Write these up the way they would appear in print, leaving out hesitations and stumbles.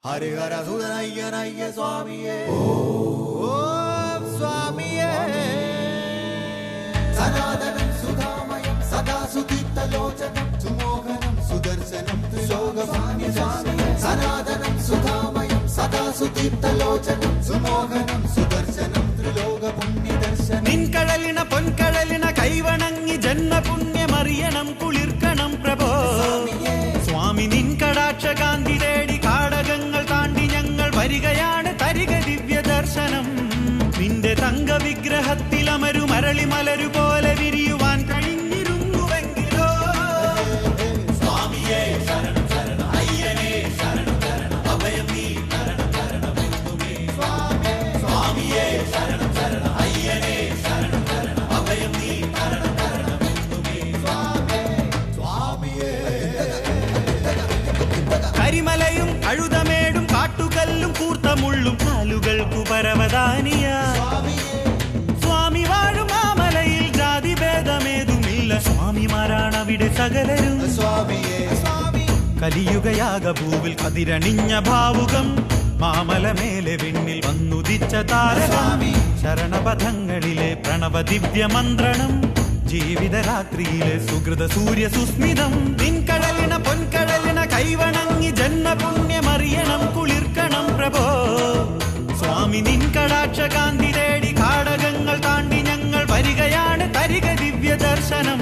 हरिहर सुदनय्य स्वामिये ओम स्वामिये सनातनं सुधामयं सदा सुदीप्तलोचनं सुमोहनं सुदर्शनं त्रिलोकपालनं स्वामिये सनातनं सुधामयं सदा सुदीप्तलोचनं सुमोहनं सुदर्शनं त्रिलोकपुण्यदर्शनं निन्कळलिन पोन्कळलिन कैवणंगि जन्म पुण्यमरियनं कुलिर्कणं प्रभो स्वामी निन्कडाक्ष कान्ति तेडि काडगंगल ताण्डि ഞങ്ങൾ വരികയാണ് തരിക ദിവ്യ ദർശനം നിന്റെ തങ്ക വിഗ്രഹത്തിൽ അമരു മരളി മലരു പോലെ വിരിയുവാൻ കഴിഞ്ഞിരുന്നുവെങ്കിലോ സ്വാമിയേ ശരണം ശരണം അയ്യനേ ശരണം ശരണം അഭയം നീ ശരണം ശരണം എന്നുമേ സ്വാമിയേ ശരണം ശരണം അയ്യനേ ശരണം ശരണം അഭയം നീ ശരണം ശരണം എന്നുമേ സ്വാമിയേ കരിമലയും അഴുതമേടും കാട്ടുകല്ലും കൂർത്തമുള്ളും കാലുകൾക്കു പരവതാനിയ സ്വാമി വാഴും ആ മലയിൽ ജാതി ഭേദമേതുമില്ല സ്വാമിമാരാണവിടെ സകലരും കലിയുഗയാക ഭൂവിൽ കതിരണിഞ്ഞ ഭാവുകം മാമല മേലെ വിണ്ണിൽ വന്നുദിച്ച താരസ്വാമി ശരണപഥങ്ങളിലെ പ്രണവ ദിവ്യ മന്ത്രണം ജീവിതരാത്രിയിലെ സുഹൃത സൂര്യ സുസ്മിതം നിൻകടലിന പൊൻകടലിന കൈവണങ്ങി ജന്മപുണ്യമറിയണം കുളിർക്കണം പ്രഭോ സ്വാമി നിൻകടാക്ഷ കാന്തി തേടി കാടകങ്ങൾ താണ്ടി ഞങ്ങൾ വരികയാണ് തരിക ദിവ്യ ദർശനം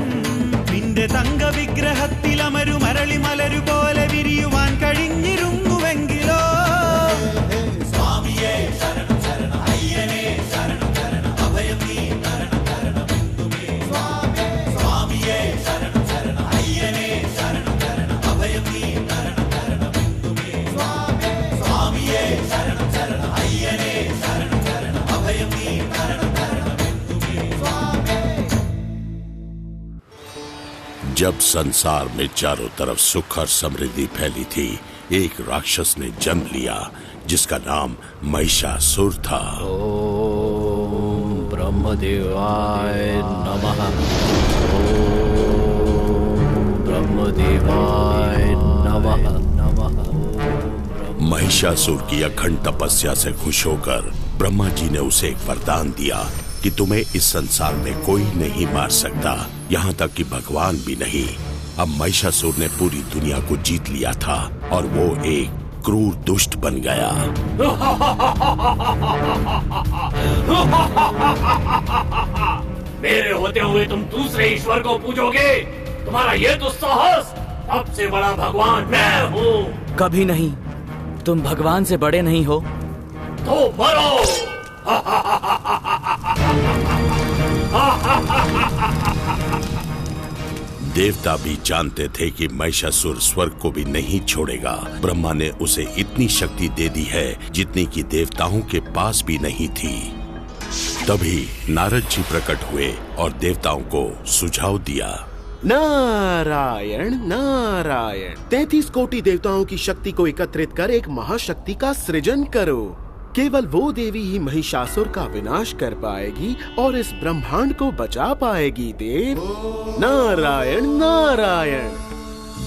നിന്റെ തങ്ക വിഗ്രഹത്തിൽ അമരു മരളി മലരു പോലെ വിരിയുവാൻ കഴിഞ്ഞിരുന്നുവെങ്കിലോ സ്വാമിയേ ശരണം ശരണം അയ്യനേ ശരണം ശരണം അഭയം നീ ശരണം ശരണം എന്നുമേ സ്വാമിയേ ശരണം ശരണം അയ്യനേ ശരണം ശരണം അഭയം നീ ശരണം ശരണം എന്നുമേ സ്വാമിയേ ശരണം ശരണം അയ്യനേ ശരണം ശരണം അഭയം നീ ശരണം ശരണം എന്നുമേ जब संसार में चारों तरफ सुख और समृद्धि फैली थी, एक राक्षस ने जन्म लिया जिसका नाम महिषासुर था। ओम ब्रह्मदेवाय नमः। ओम ब्रह्मदेवाय नमः नमः। महिषासुर की अखंड तपस्या से खुश होकर ब्रह्मा जी ने उसे एक वरदान दिया कि तुम्हें इस संसार में कोई नहीं मार सकता, यहाँ तक कि भगवान भी नहीं। अब महिषासुर ने पूरी दुनिया को जीत लिया था और वो एक क्रूर दुष्ट बन गया। मेरे होते हुए तुम दूसरे ईश्वर को पूजोगे? तुम्हारा ये तो साहस! सबसे बड़ा भगवान मैं हूँ। कभी नहीं, तुम भगवान से बड़े नहीं हो। तो मरो। देवता भी जानते थे कि महिषासुर स्वर्ग को भी नहीं छोड़ेगा। ब्रह्मा ने उसे इतनी शक्ति दे दी है जितनी कि देवताओं के पास भी नहीं थी। तभी नारद जी प्रकट हुए और देवताओं को सुझाव दिया। नारायण नारायण, 33 कोटि देवताओं की शक्ति को एकत्रित कर एक महाशक्ति का सृजन करो। केवल वो देवी ही महिषासुर का विनाश कर पाएगी और इस ब्रह्मांड को बचा पाएगी। देव नारायण नारायण।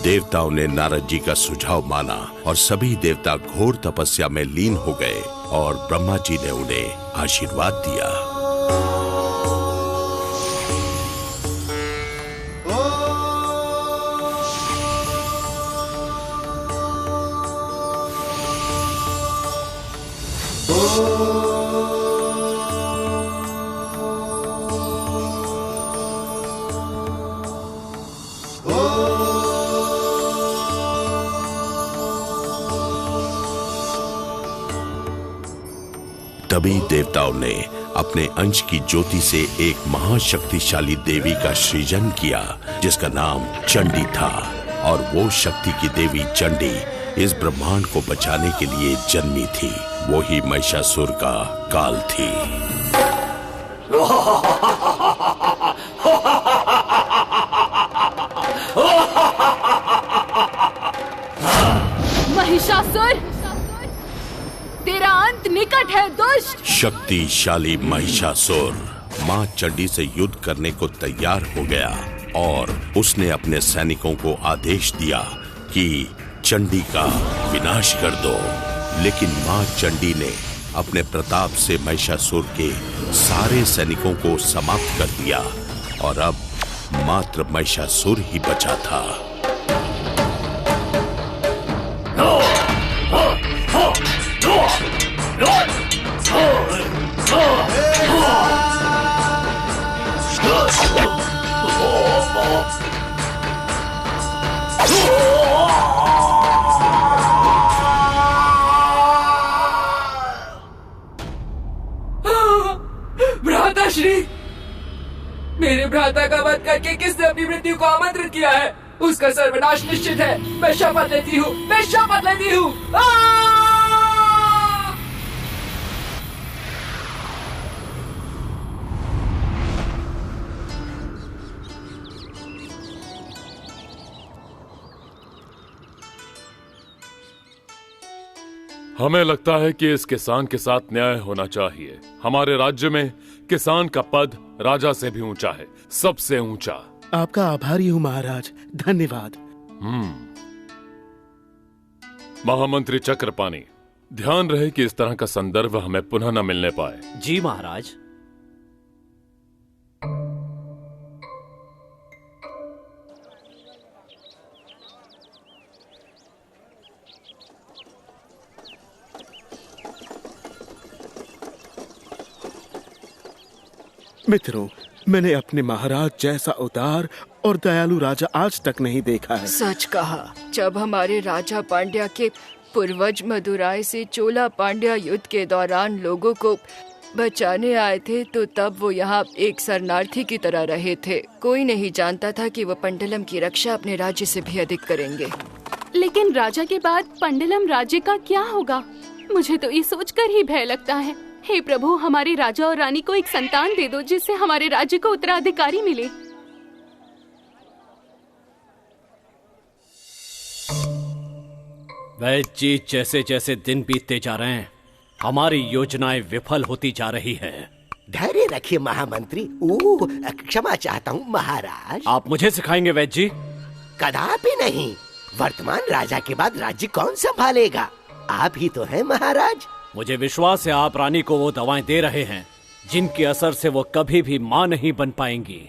देवताओं ने नारद जी का सुझाव माना और सभी देवता घोर तपस्या में लीन हो गए और ब्रह्मा जी ने उन्हें आशीर्वाद दिया। तभी देवताओं ने अपने अंश की ज्योति से एक महाशक्तिशाली देवी का सृजन किया जिसका नाम चंडी था। और वो शक्ति की देवी चंडी इस ब्रह्मांड को बचाने के लिए जन्मी थी। वो ही महिषासुर का काल थी। महिषासुर, तेरा अंत निकट है दुष्ट। शक्तिशाली महिषासुर मां चंडी से युद्ध करने को तैयार हो गया और उसने अपने सैनिकों को आदेश दिया कि चंडी का विनाश कर दो। लेकिन मां चंडी ने अपने प्रताप से महिषासुर के सारे सैनिकों को समाप्त कर दिया और अब मात्र महिषासुर ही बचा था। भ्राताश्री, मेरे भ्राता का वध करके किसने अपनी मृत्यु को आमंत्रित किया है, उसका सर्वनाश निश्चित है। मैं शपथ लेती हूँ, मैं शपथ लेती हूँ। हमें लगता है कि इस किसान के साथ न्याय होना चाहिए। हमारे राज्य में किसान का पद राजा से भी ऊंचा है, सबसे ऊंचा। आपका आभारी हूँ महाराज, धन्यवाद। महामंत्री चक्रपाणी, ध्यान रहे कि इस तरह का संदर्भ हमें पुनः न मिलने पाए। जी महाराज। मित्रों, मैंने अपने महाराज जैसा उदार और दयालु राजा आज तक नहीं देखा है। सच कहा। जब हमारे राजा पांड्या के पूर्वज मदुराई से चोला पांड्या युद्ध के दौरान लोगों को बचाने आए थे, तो तब वो यहाँ एक शरणार्थी की तरह रहे थे। कोई नहीं जानता था कि वो पंडलम की रक्षा अपने राज्य से भी अधिक करेंगे। लेकिन राजा के बाद पंडलम राज्य का क्या होगा? मुझे तो ये सोचकर ही भय लगता है। हे प्रभु, हमारे राजा और रानी को एक संतान दे दो जिससे हमारे राज्य को उत्तराधिकारी मिले। वैद्य जी, जैसे जैसे दिन बीतते जा रहे हैं हमारी योजनाएं विफल होती जा रही है। धैर्य रखिए महामंत्री। क्षमा चाहता हूँ महाराज। आप मुझे सिखाएंगे वैद्य जी? कदापि नहीं। वर्तमान राजा के बाद राज्य कौन संभालेगा? आप ही तो हैं महाराज। मुझे विश्वास है आप रानी को वो दवाएं दे रहे हैं जिनके असर से वो कभी भी मां नहीं बन पाएंगी।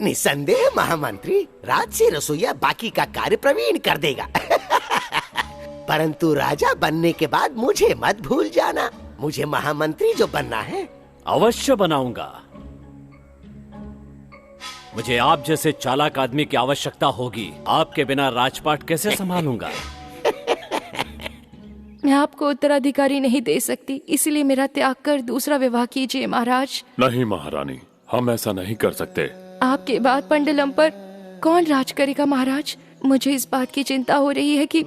निसंदेह महामंत्री, राज से रसोईया बाकी का कार्य प्रवीण कर देगा। परंतु राजा बनने के बाद मुझे मत भूल जाना। मुझे महामंत्री जो बनना है। अवश्य बनाऊंगा। मुझे आप जैसे चालाक आदमी की आवश्यकता होगी। आपके बिना राजपाट कैसे संभालूंगा? मैं आपको उत्तराधिकारी नहीं दे सकती, इसलिए मेरा त्याग कर दूसरा विवाह कीजिए महाराज। नहीं महारानी, हम ऐसा नहीं कर सकते। आपके बाद पंडलम पर कौन राज करेगा महाराज? मुझे इस बात की चिंता हो रही है कि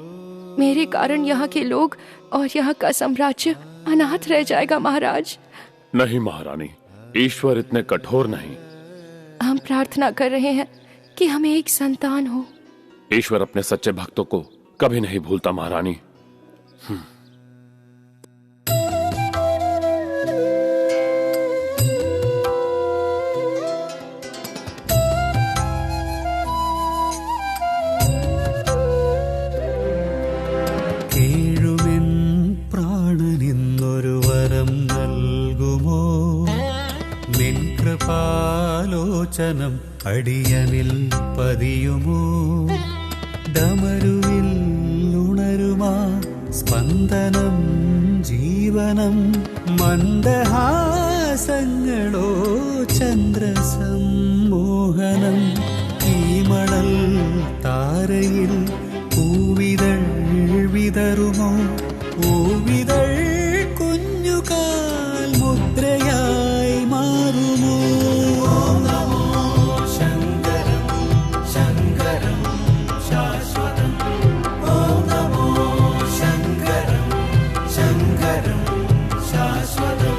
मेरे कारण यहाँ के लोग और यहाँ का साम्राज्य अनाथ रह जाएगा महाराज। नहीं महारानी, ईश्वर इतने कठोर नहीं। हम प्रार्थना कर रहे हैं कि हमें एक संतान हो। ईश्वर अपने सच्चे भक्तों को कभी नहीं भूलता महारानी। കേഴുമെൻ പ്രാണനിന്നൊരു വരം നൽകുമോ? നിൻ കൃപാലോചനം അടിയനിൽ പതിയുമോ? ഡമരുവിൽ ഉണരുമാ സ്പന്ദനം ജീവനം മന്ദഹാസങ്ങളോ ചന്ദ്രസമ്മോഹനം ഈ മണൽ താരയിൽ പൂവിതൾ വിതറുമോ? പൂവിതൾ കുഞ്ഞുകാൽ മുദ്രയായി മാറുമോ? നമോ ശങ്കരം ശങ്കരം ശാശ്വതം. ഓം നമോ ശങ്കരം ശങ്കരം ശാശ്വതം.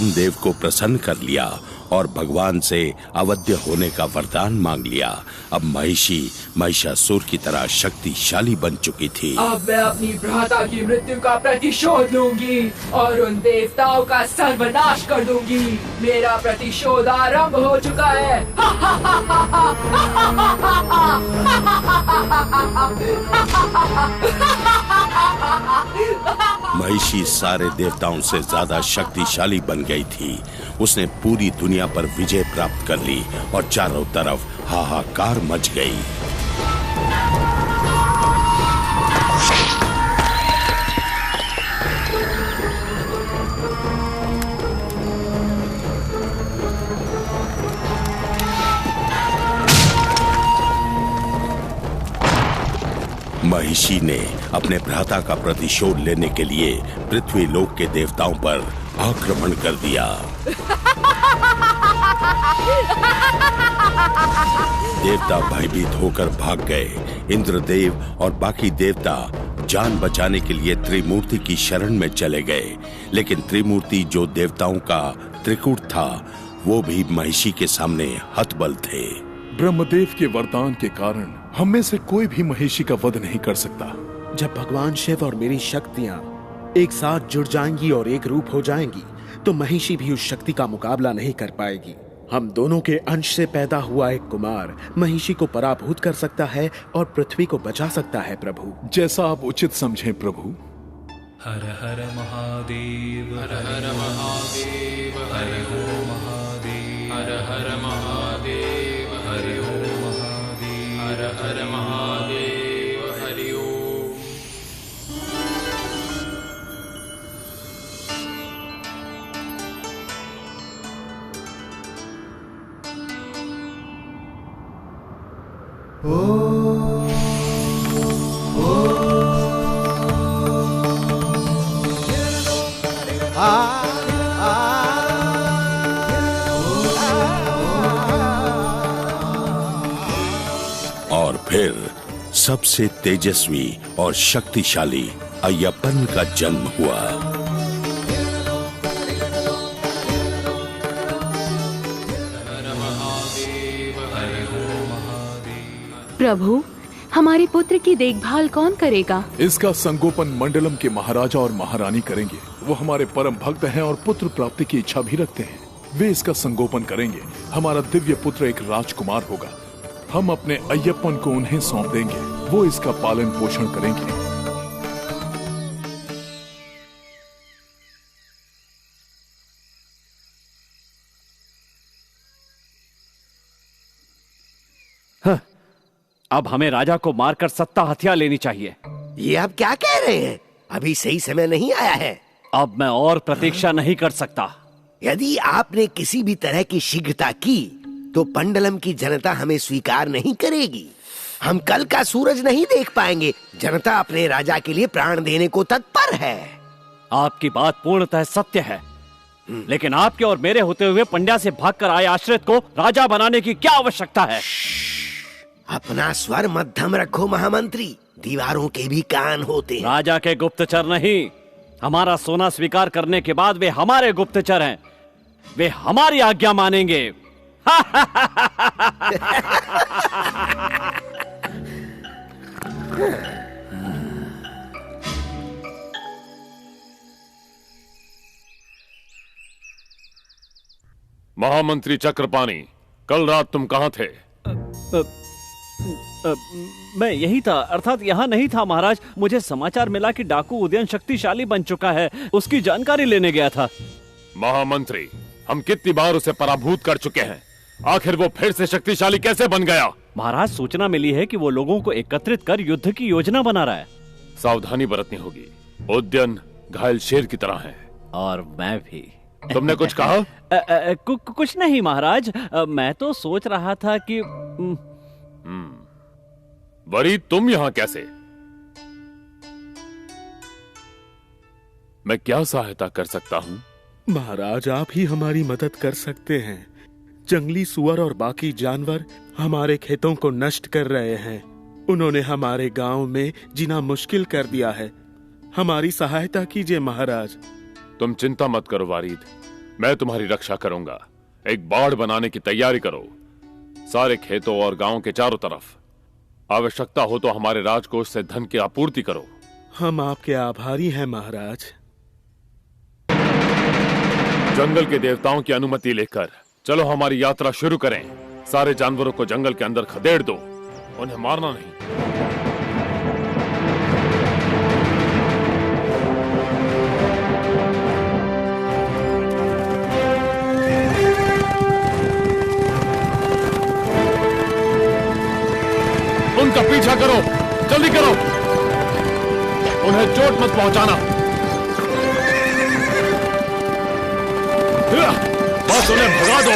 ब्रह्मदेव को प्रसन्न कर लिया और भगवान से अवध्य होने का वरदान मांग लिया। अब महिषी महिषासुर की तरह शक्तिशाली बन चुकी थी। अब मैं अपनी भ्राता की मृत्यु का प्रतिशोध लूंगी और उन देवताओं का सर्वनाश कर दूंगी। मेरा प्रतिशोध आरंभ हो चुका है। महिषी सारे देवताओं से ज्यादा शक्तिशाली बन गई थी। उसने पूरी दुनिया पर विजय प्राप्त कर ली और चारों तरफ हाहाकार मच गई। महिषी ने अपने भ्राता का प्रतिशोध लेने के लिए पृथ्वी लोक के देवताओं पर आक्रमण कर दिया। देवता भयभीत होकर भाग गए। इंद्रदेव और बाकी देवता जान बचाने के लिए त्रिमूर्ति की शरण में चले गए, लेकिन त्रिमूर्ति जो देवताओं का त्रिकूट था, वो भी महिषी के सामने हतबल थे। ब्रह्मदेव के वरदान के कारण हम में से कोई भी महिषी का वध नहीं कर सकता। जब भगवान शिव और मेरी शक्तियाँ एक साथ जुड़ जाएंगी और एक रूप हो जाएंगी, तो महिषी भी उस शक्ति का मुकाबला नहीं कर पाएगी। हम दोनों के अंश से पैदा हुआ एक कुमार महिषी को पराभूत कर सकता है और पृथ्वी को बचा सकता है। प्रभु, जैसा आप उचित समझें प्रभु। हर हर महादेव, हर हर महादेव, हर ओम महादेव, हर हर महादेव, हरि ओम महादेव, हर हर महादेव, हरि ओम। और फिर सबसे तेजस्वी और शक्तिशाली अय्यप्पन का जन्म हुआ। प्रभु, हमारे पुत्र की देखभाल कौन करेगा? इसका संगोपन मंडलम के महाराजा और महारानी करेंगे। वो हमारे परम भक्त हैं और पुत्र प्राप्ति की इच्छा भी रखते हैं। वे इसका संगोपन करेंगे। हमारा दिव्य पुत्र एक राजकुमार होगा। हम अपने अय्यप्पन को उन्हें सौंप देंगे। वो इसका पालन पोषण करेंगे। अब हमें राजा को मारकर सत्ता हथिया लेनी चाहिए। ये आप क्या कह रहे हैं? अभी सही समय नहीं आया है। अब मैं और प्रतीक्षा नहीं कर सकता। यदि आपने किसी भी तरह की शीघ्रता की तो पंडलम की जनता हमें स्वीकार नहीं करेगी। हम कल का सूरज नहीं देख पाएंगे। जनता अपने राजा के लिए प्राण देने को तत्पर है। आपकी बात पूर्णतः सत्य है, लेकिन आपके और मेरे होते हुए पंड्या से भागकर आए आश्रित को राजा बनाने की क्या आवश्यकता है? अपना स्वर मध्यम रखो महामंत्री। दीवारों के भी कान होते हैं। राजा के गुप्तचर नहीं, हमारा सोना स्वीकार करने के बाद वे हमारे गुप्तचर हैं। वे हमारी आज्ञा मानेंगे। महामंत्री चक्रपाणी, कल रात तुम कहाँ थे? मैं यही था, अर्थात यहाँ नहीं था महाराज। मुझे समाचार मिला कि डाकू उदयन शक्तिशाली बन चुका है। उसकी जानकारी लेने गया था। महामंत्री, हम कितनी बार उसे पराभूत कर चुके हैं, आखिर वो फिर से शक्तिशाली कैसे बन गया? महाराज, सूचना मिली है कि वो लोगों को एकत्रित कर युद्ध की योजना बना रहा है। सावधानी बरतनी होगी। उदयन घायल शेर की तरह है। और मैं भी। तुमने कुछ कहा? कुछ नहीं महाराज। मैं तो सोच रहा था कि वरी, तुम यहाँ कैसे? मैं क्या सहायता कर सकता हूँ? महाराज, आप ही हमारी मदद कर सकते हैं। जंगली सुअर और बाकी जानवर हमारे खेतों को नष्ट कर रहे हैं। उन्होंने हमारे गांव में जीना मुश्किल कर दिया है। हमारी सहायता कीजिए महाराज। तुम चिंता मत करो वारिद, मैं तुम्हारी रक्षा करूंगा। एक बाड़ बनाने की तैयारी करो, सारे खेतों और गांव के चारों तरफ। आवश्यकता हो तो हमारे राजकोष से धन की आपूर्ति करो। हम आपके आभारी हैं महाराज। जंगल के देवताओं की अनुमति लेकर चलो हमारी यात्रा शुरू करें। सारे जानवरों को जंगल के अंदर खदेड़ दो, उन्हें मारना नहीं। उनका पीछा करो, जल्दी करो, उन्हें चोट मत पहुंचाना। बस उन्हें भगा दो।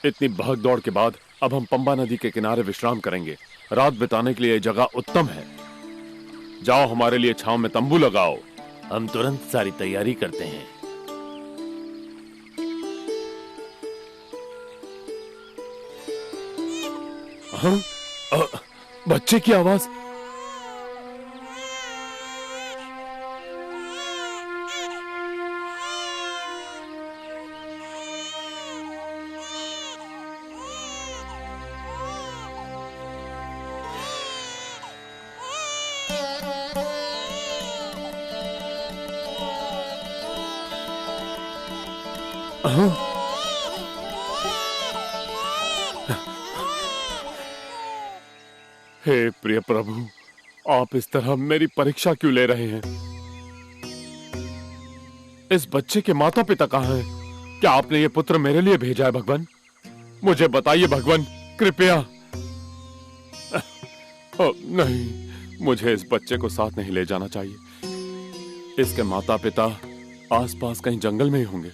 इतनी भाग दौड़ के बाद अब हम पंबा नदी के किनारे विश्राम करेंगे। रात बिताने के लिए यह जगह उत्तम है। जाओ, हमारे लिए छांव में तंबू लगाओ। हम तुरंत सारी तैयारी करते हैं। हाँ? बच्चे की आवाज। हे प्रिय प्रभु, आप इस तरह मेरी परीक्षा क्यों ले रहे हैं? इस बच्चे के माता पिता कहाँ हैं? क्या आपने ये पुत्र मेरे लिए भेजा है भगवान? मुझे बताइए भगवान, कृपया। नहीं, मुझे इस बच्चे को साथ नहीं ले जाना चाहिए। इसके माता पिता आसपास कहीं जंगल में ही होंगे।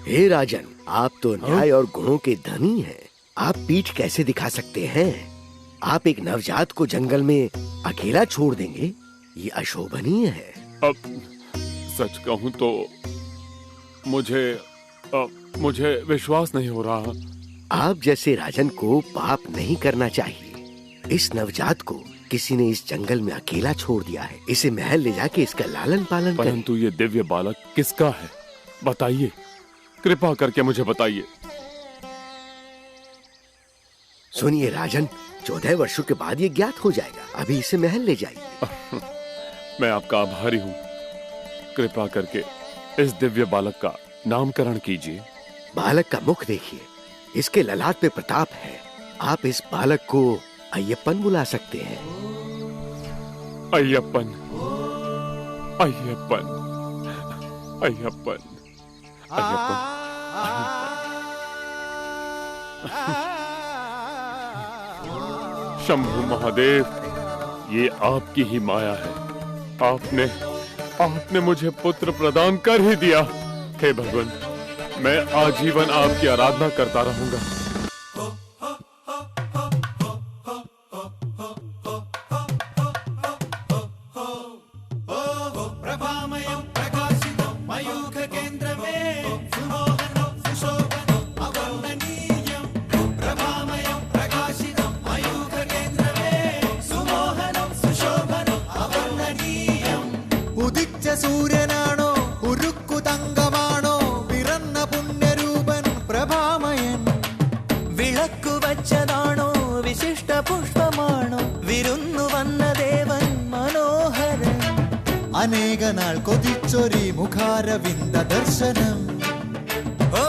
हे राजन, आप तो न्याय और गुणों के धनी हैं। आप पीठ कैसे दिखा सकते हैं? आप एक नवजात को जंगल में अकेला छोड़ देंगे? ये अशोभनीय है। अब सच कहूं तो मुझे विश्वास नहीं हो रहा। आप जैसे राजन को पाप नहीं करना चाहिए। इस नवजात को किसी ने इस जंगल में अकेला छोड़ दिया है। इसे महल ले जाके इसका लालन पालन करें। परंतु ये दिव्य बालक किसका है? बताइए, कृपा करके मुझे बताइए। सुनिए राजन, 14 वर्षों के बाद ये ज्ञात हो जाएगा। अभी इसे महल ले जाइए। मैं आपका आभारी हूँ। कृपा करके इस दिव्य बालक का नामकरण कीजिए। बालक का मुख देखिए, इसके ललाट पे प्रताप है। आप इस बालक को अय्यप्पन बुला सकते हैं। अय्यप्पन, अय्यप्पन, अय्यप्पन, अय्यप्पन। शंभु महादेव, ये आपकी ही माया है। आपने मुझे पुत्र प्रदान कर ही दिया। हे भगवान, मैं आजीवन आपकी आराधना करता रहूंगा। സൂര്യനാണോ ഉരുക്കു തങ്കമാണോ പിറന്ന പുണ്യരൂപൻ പ്രഭാമയൻ വിളക്കു വച്ചതാണോ വിശിഷ്ട പുഷ്പമാണോ വിരുന്നു വന്ന ദേവൻ മനോഹരൻ അനേക നാൾ കൊതിച്ചൊരി മുഖാരവിന്ദ ദർശനം ഓ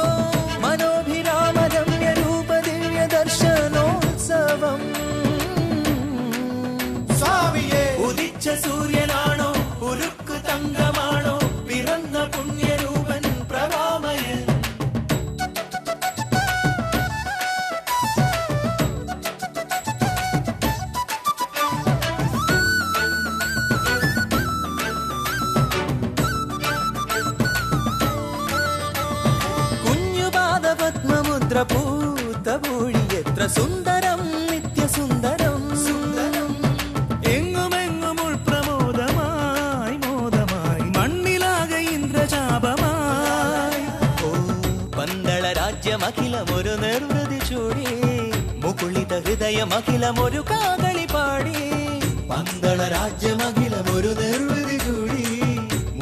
മനോഭിരാമ രമ്യ രൂപ ദിവ്യ ദർശനോത്സവം സ്വാമിയേ ഉദിച്ച സൂര്യനാണോ ഉരുക്കു തങ്കമാണോ പിറന്ന പുണ്യരൂപൻ പ്രഭാമയൻ ಮಖಿಲಮೊರು ನಿರ್ವೃದಿ ಚೂಡಿ ಮುಕುಳಿತ ಹೃದಯ ಮಖಿಲಮೊರು ಕಾಗಳಿ ಪಾಡಿ ಪಂದಳ ರಾಜ್ಯ ಮಖಿಲಮೊರು ನಿರ್ವೃದಿ ಚೂಡಿ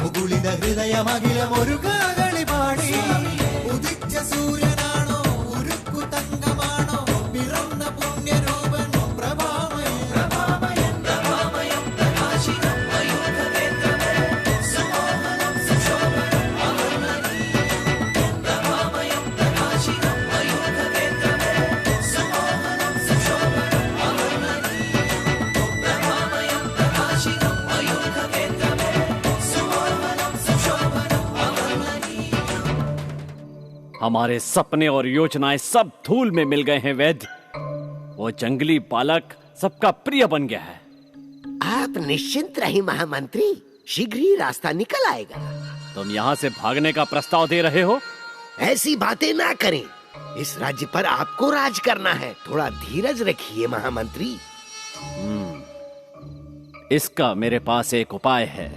ಮುಗುಳಿದ ಹೃದಯ ಮಖಿಲಮೊರು ಕಾಗಳಿ ಪಾಡಿ ಉದಿಚ್ಚ ಸೂರ್ಯನಾಣೋ ಉರುಕ್ಕು ತಂಗಮಾಣೋ ಬಿರನ್ನ ಪುಣ್ಯ ರೂಪನು ಪ್ರಭಾಮಯ ಪ್ರಭಾಮಯಂ ಪ್ರಭಾಮಯಂ ಪ್ರಕಾಶಿತಂ ಮಯೂಖ ವೇತ್ರಮೇ ಸುಮೋಹನಂ ಸುಶೋಭನಂ ಅಮರ್ಮಣೀಯಂ ಪ್ರಭಾಮಯಂ ಪ್ರಕಾಶಿತಂ ಮಯೂಖ ವೇತ್ರಮೇ ಸುಮೋಹನಂ ಸುಶೋಭನಂ ಅಮರ್ಮಣೀಯಂ ಪ್ರಭಾಮಯಂ ಪ್ರಕಾಶಿತಂ ಮಯೂಖ ವೇತ್ರಮೇ ಸುಮೋಹನಂ ಸುಶೋಭನಂ ಅಮರ್ಮಣೀಯಂ। हमारे सपने और योजनाएं सब धूल में मिल गए हैं वैद्य। वो जंगली बालक सबका प्रिय बन गया है। आप निश्चिंत रहिए महामंत्री, शीघ्र ही रास्ता निकल आएगा। तुम यहाँ से भागने का प्रस्ताव दे रहे हो? ऐसी बातें ना करें, इस राज्य पर आपको राज करना है। थोड़ा धीरज रखिए महामंत्री। इसका मेरे पास एक उपाय है।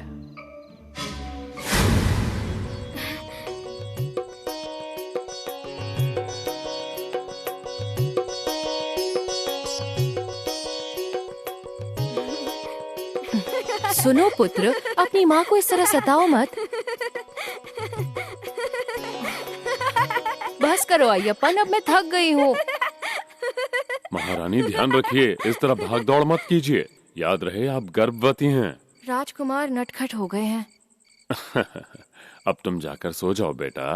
सुनो पुत्र, अपनी माँ को इस तरह सताओ मत। बस करो अय्यप्पन, अब मैं थक गई हूँ। महारानी ध्यान रखिए, इस तरह भाग दौड़ मत कीजिए। याद रहे आप गर्भवती हैं। राजकुमार नटखट हो गए हैं। अब तुम जाकर सो जाओ बेटा।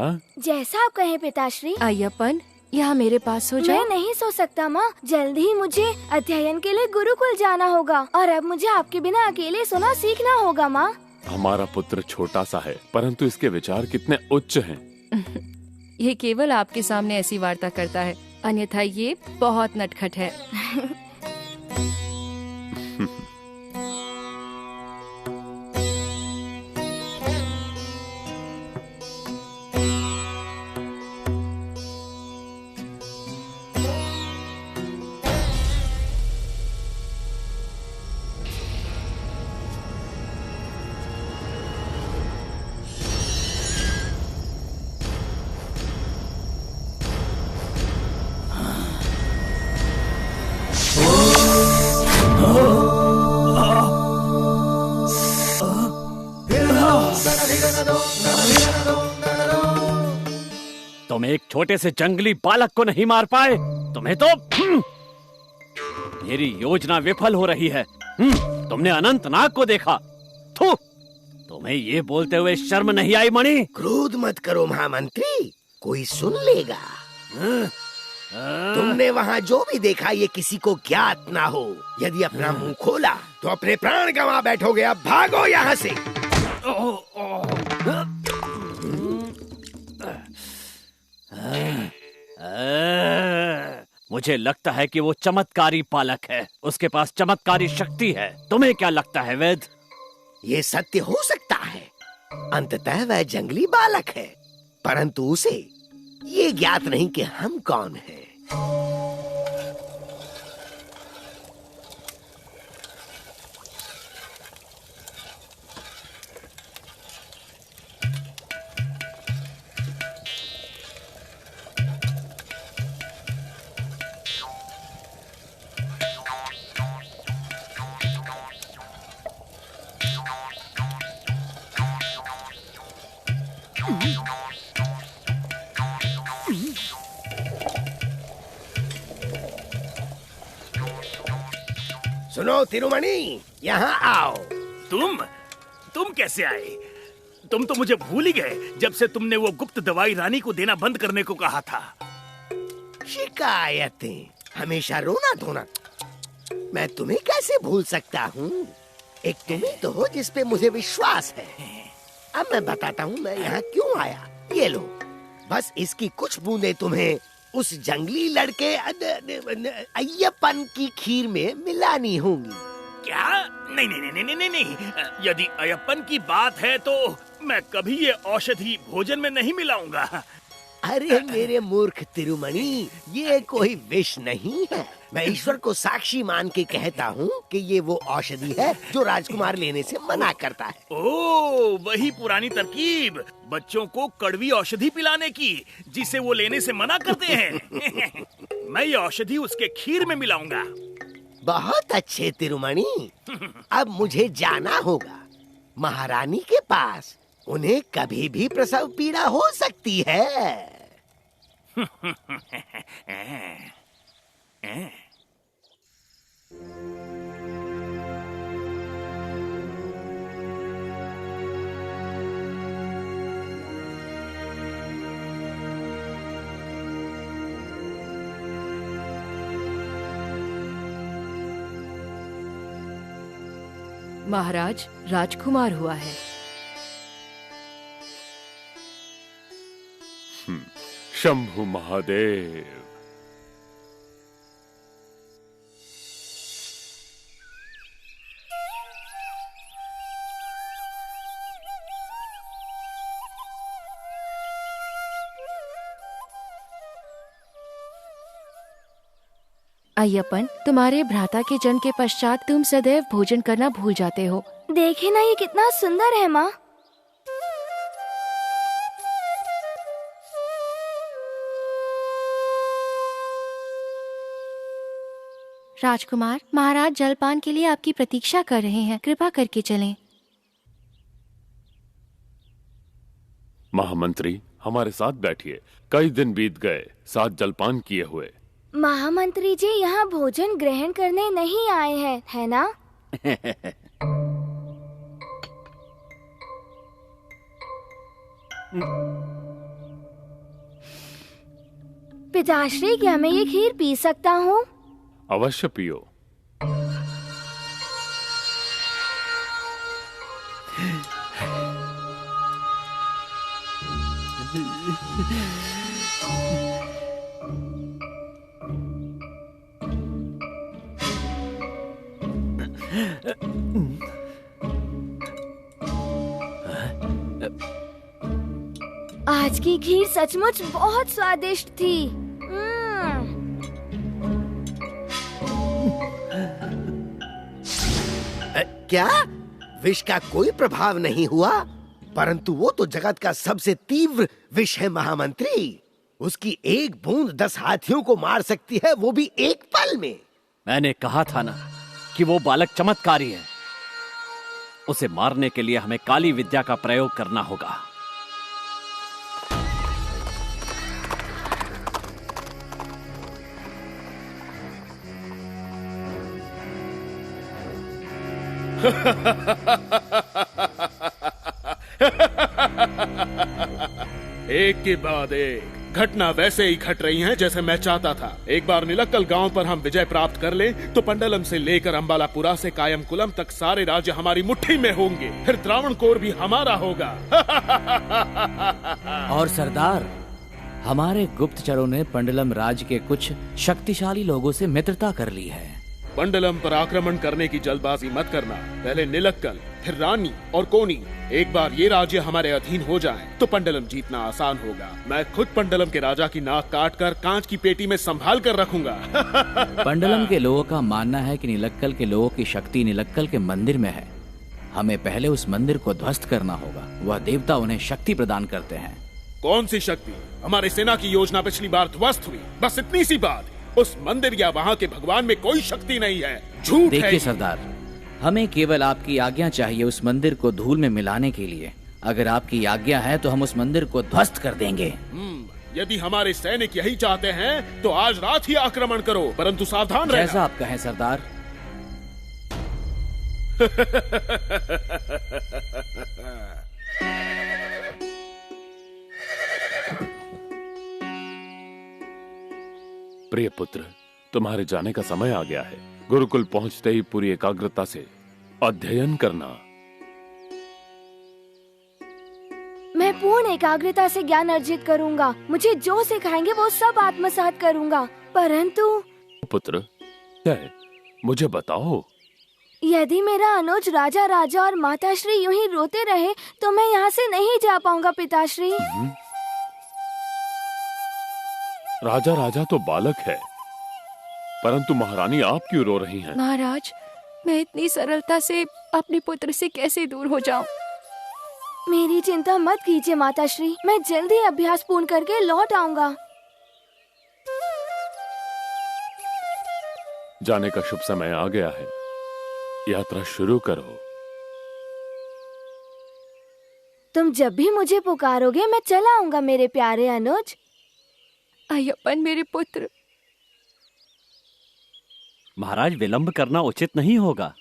जैसा आप कहें पिताश्री। अय्यप्पन, यहाँ मेरे पास सो जाओ। मैं नहीं सो सकता माँ, जल्दी ही मुझे अध्ययन के लिए गुरुकुल जाना होगा और अब मुझे आपके बिना अकेले सोना सीखना होगा माँ। हमारा पुत्र छोटा सा है, परंतु इसके विचार कितने उच्च हैं। ये केवल आपके सामने ऐसी वार्ता करता है, अन्यथा ये बहुत नटखट है। तुम एक छोटे से जंगली बालक को नहीं मार पाए, तुम्हें तो मेरी योजना विफल हो रही है। तुमने अनंतनाग को देखा, थू, तुम्हें ये बोलते हुए शर्म नहीं आई मणि? क्रोध मत करो महामंत्री, कोई सुन लेगा। तुमने वहाँ जो भी देखा ये किसी को ज्ञात ना हो। यदि अपना मुंह खोला तो अपने प्राण गंवा बैठोगे। अब भागो यहाँ से। मुझे लगता है कि वो चमत्कारी बालक है, उसके पास चमत्कारी शक्ति है। तुम्हें क्या लगता है वैद्य? ये सत्य हो सकता है, अंततः वह जंगली बालक है, परंतु उसे ये ज्ञात नहीं कि हम कौन हैं। सुनो तिरुमणि, यहाँ आओ। तुम कैसे आए? तुम तो मुझे भूल ही गए जब से तुमने वो गुप्त दवाई रानी को देना बंद करने को कहा था। शिकायतें, हमेशा रोना धोना। मैं तुम्हें कैसे भूल सकता हूँ? एक तुम ही तो हो जिस पे मुझे विश्वास है। अब मैं बताता हूँ मैं यहाँ क्यों आया। ये लो, बस इसकी कुछ बूंदे तुम्हें उस जंगली लड़के अय्यप्पन की खीर में मिलानी होंगी। क्या? नहीं नहीं नहीं नहीं नहीं, यदि अय्यप्पन की बात है तो मैं कभी ये औषधि भोजन में नहीं मिलाऊंगा। अरे मेरे मूर्ख तिरुमणि, ये कोई विष नहीं है, मैं ईश्वर को साक्षी मान के कहता हूँ कि ये वो औषधि है जो राजकुमार लेने से मना करता है। ओह, वही पुरानी तरकीब, बच्चों को कड़वी औषधि पिलाने की, जिसे वो लेने से मना करते हैं। मैं ये औषधि उसके खीर में मिलाऊंगा। बहुत अच्छे तिरुमणि, अब मुझे जाना होगा महारानी के पास। उन्हें कभी भी प्रसव पीड़ा हो सकती है। महाराज, राजकुमार हुआ है। शंभु महादेव। अय्यप्पन, तुम्हारे भ्राता के जन्म के पश्चात तुम सदैव भोजन करना भूल जाते हो। देखे ना, ये कितना सुंदर है माँ। राजकुमार, महाराज जलपान के लिए आपकी प्रतीक्षा कर रहे हैं, कृपा करके चलें। महामंत्री, हमारे साथ बैठिए। कई दिन बीत गए साथ जलपान किए हुए। महामंत्री जी यहाँ भोजन ग्रहण करने नहीं आए हैं, है ना? पिताश्री, क्या मैं ये खीर पी सकता हूँ? अवश्य पियो। आज की खीर सचमुच बहुत स्वादिष्ट थी। क्या विष का कोई प्रभाव नहीं हुआ? परंतु वो तो जगत का सबसे तीव्र विष है महामंत्री। उसकी एक बूंद 10 हाथियों को मार सकती है, वो भी एक पल में। मैंने कहा था ना कि वो बालक चमत्कारी है। उसे मारने के लिए हमें काली विद्या का प्रयोग करना होगा। एक के बाद एक घटना वैसे ही घट रही हैं जैसे मैं चाहता था। एक बार निलक्कल गांव पर हम विजय प्राप्त कर लें तो पंडलम से लेकर अंबालापुरा से कायमकुलम तक सारे राज्य हमारी मुट्ठी में होंगे। फिर त्रावणकोर भी हमारा होगा। और सरदार, हमारे गुप्तचरों ने पंडलम राज्य के कुछ शक्तिशाली लोगों से मित्रता कर ली है। पंडलम पर आक्रमण करने की जल्दबाजी मत करना। पहले निलक्कल, फिर रानी और कोनी। एक बार ये राज्य हमारे अधीन हो जाएं, तो पंडलम जीतना आसान होगा। मैं खुद पंडलम के राजा की नाक काट कर कांच की पेटी में संभाल कर रखूंगा। पंडलम के लोगों का मानना है कि निलक्कल के लोगों की शक्ति निलक्कल के मंदिर में है। हमें पहले उस मंदिर को ध्वस्त करना होगा। वह देवता उन्हें शक्ति प्रदान करते हैं। कौन सी शक्ति? हमारी सेना की योजना पिछली बार ध्वस्त हुई, बस इतनी सी बात। उस मंदिर या वहाँ के भगवान में कोई शक्ति नहीं है, झूठ है। देखिए सरदार, हमें केवल आपकी आज्ञा चाहिए उस मंदिर को धूल में मिलाने के लिए। अगर आपकी आज्ञा है तो हम उस मंदिर को ध्वस्त कर देंगे। यदि हमारे सैनिक यही चाहते हैं तो आज रात ही आक्रमण करो, परंतु सावधान रहना। जैसा आप कहें सरदार। प्रिय पुत्र, तुम्हारे जाने का समय आ गया है। गुरुकुल पहुंचते ही पूरी एकाग्रता से अध्ययन करना। मैं पूर्ण एकाग्रता से ज्ञान अर्जित करूंगा। मुझे जो सिखाएंगे वो सब आत्मसात करूंगा। परंतु पुत्र, क्या है? मुझे बताओ। यदि मेरा अनुज राजा राजा और माताश्री यूं ही रोते रहे तो मैं यहाँ से नहीं जा पाऊंगा पिताश्री। राजा राजा तो बालक है, परंतु महारानी आप क्यों रो रही हैं? महाराज, मैं इतनी सरलता से अपने पुत्र से कैसे दूर हो जाऊं? मेरी चिंता मत कीजिए माताश्री, मैं जल्दी अभ्यास पूर्ण करके लौट आऊंगा। जाने का शुभ समय आ गया है, यात्रा शुरू करो। तुम जब भी मुझे पुकारोगे मैं चला आऊंगा मेरे प्यारे अनुज। अय्यप्पन मेरे पुत्र। महाराज, विलंब करना उचित नहीं होगा।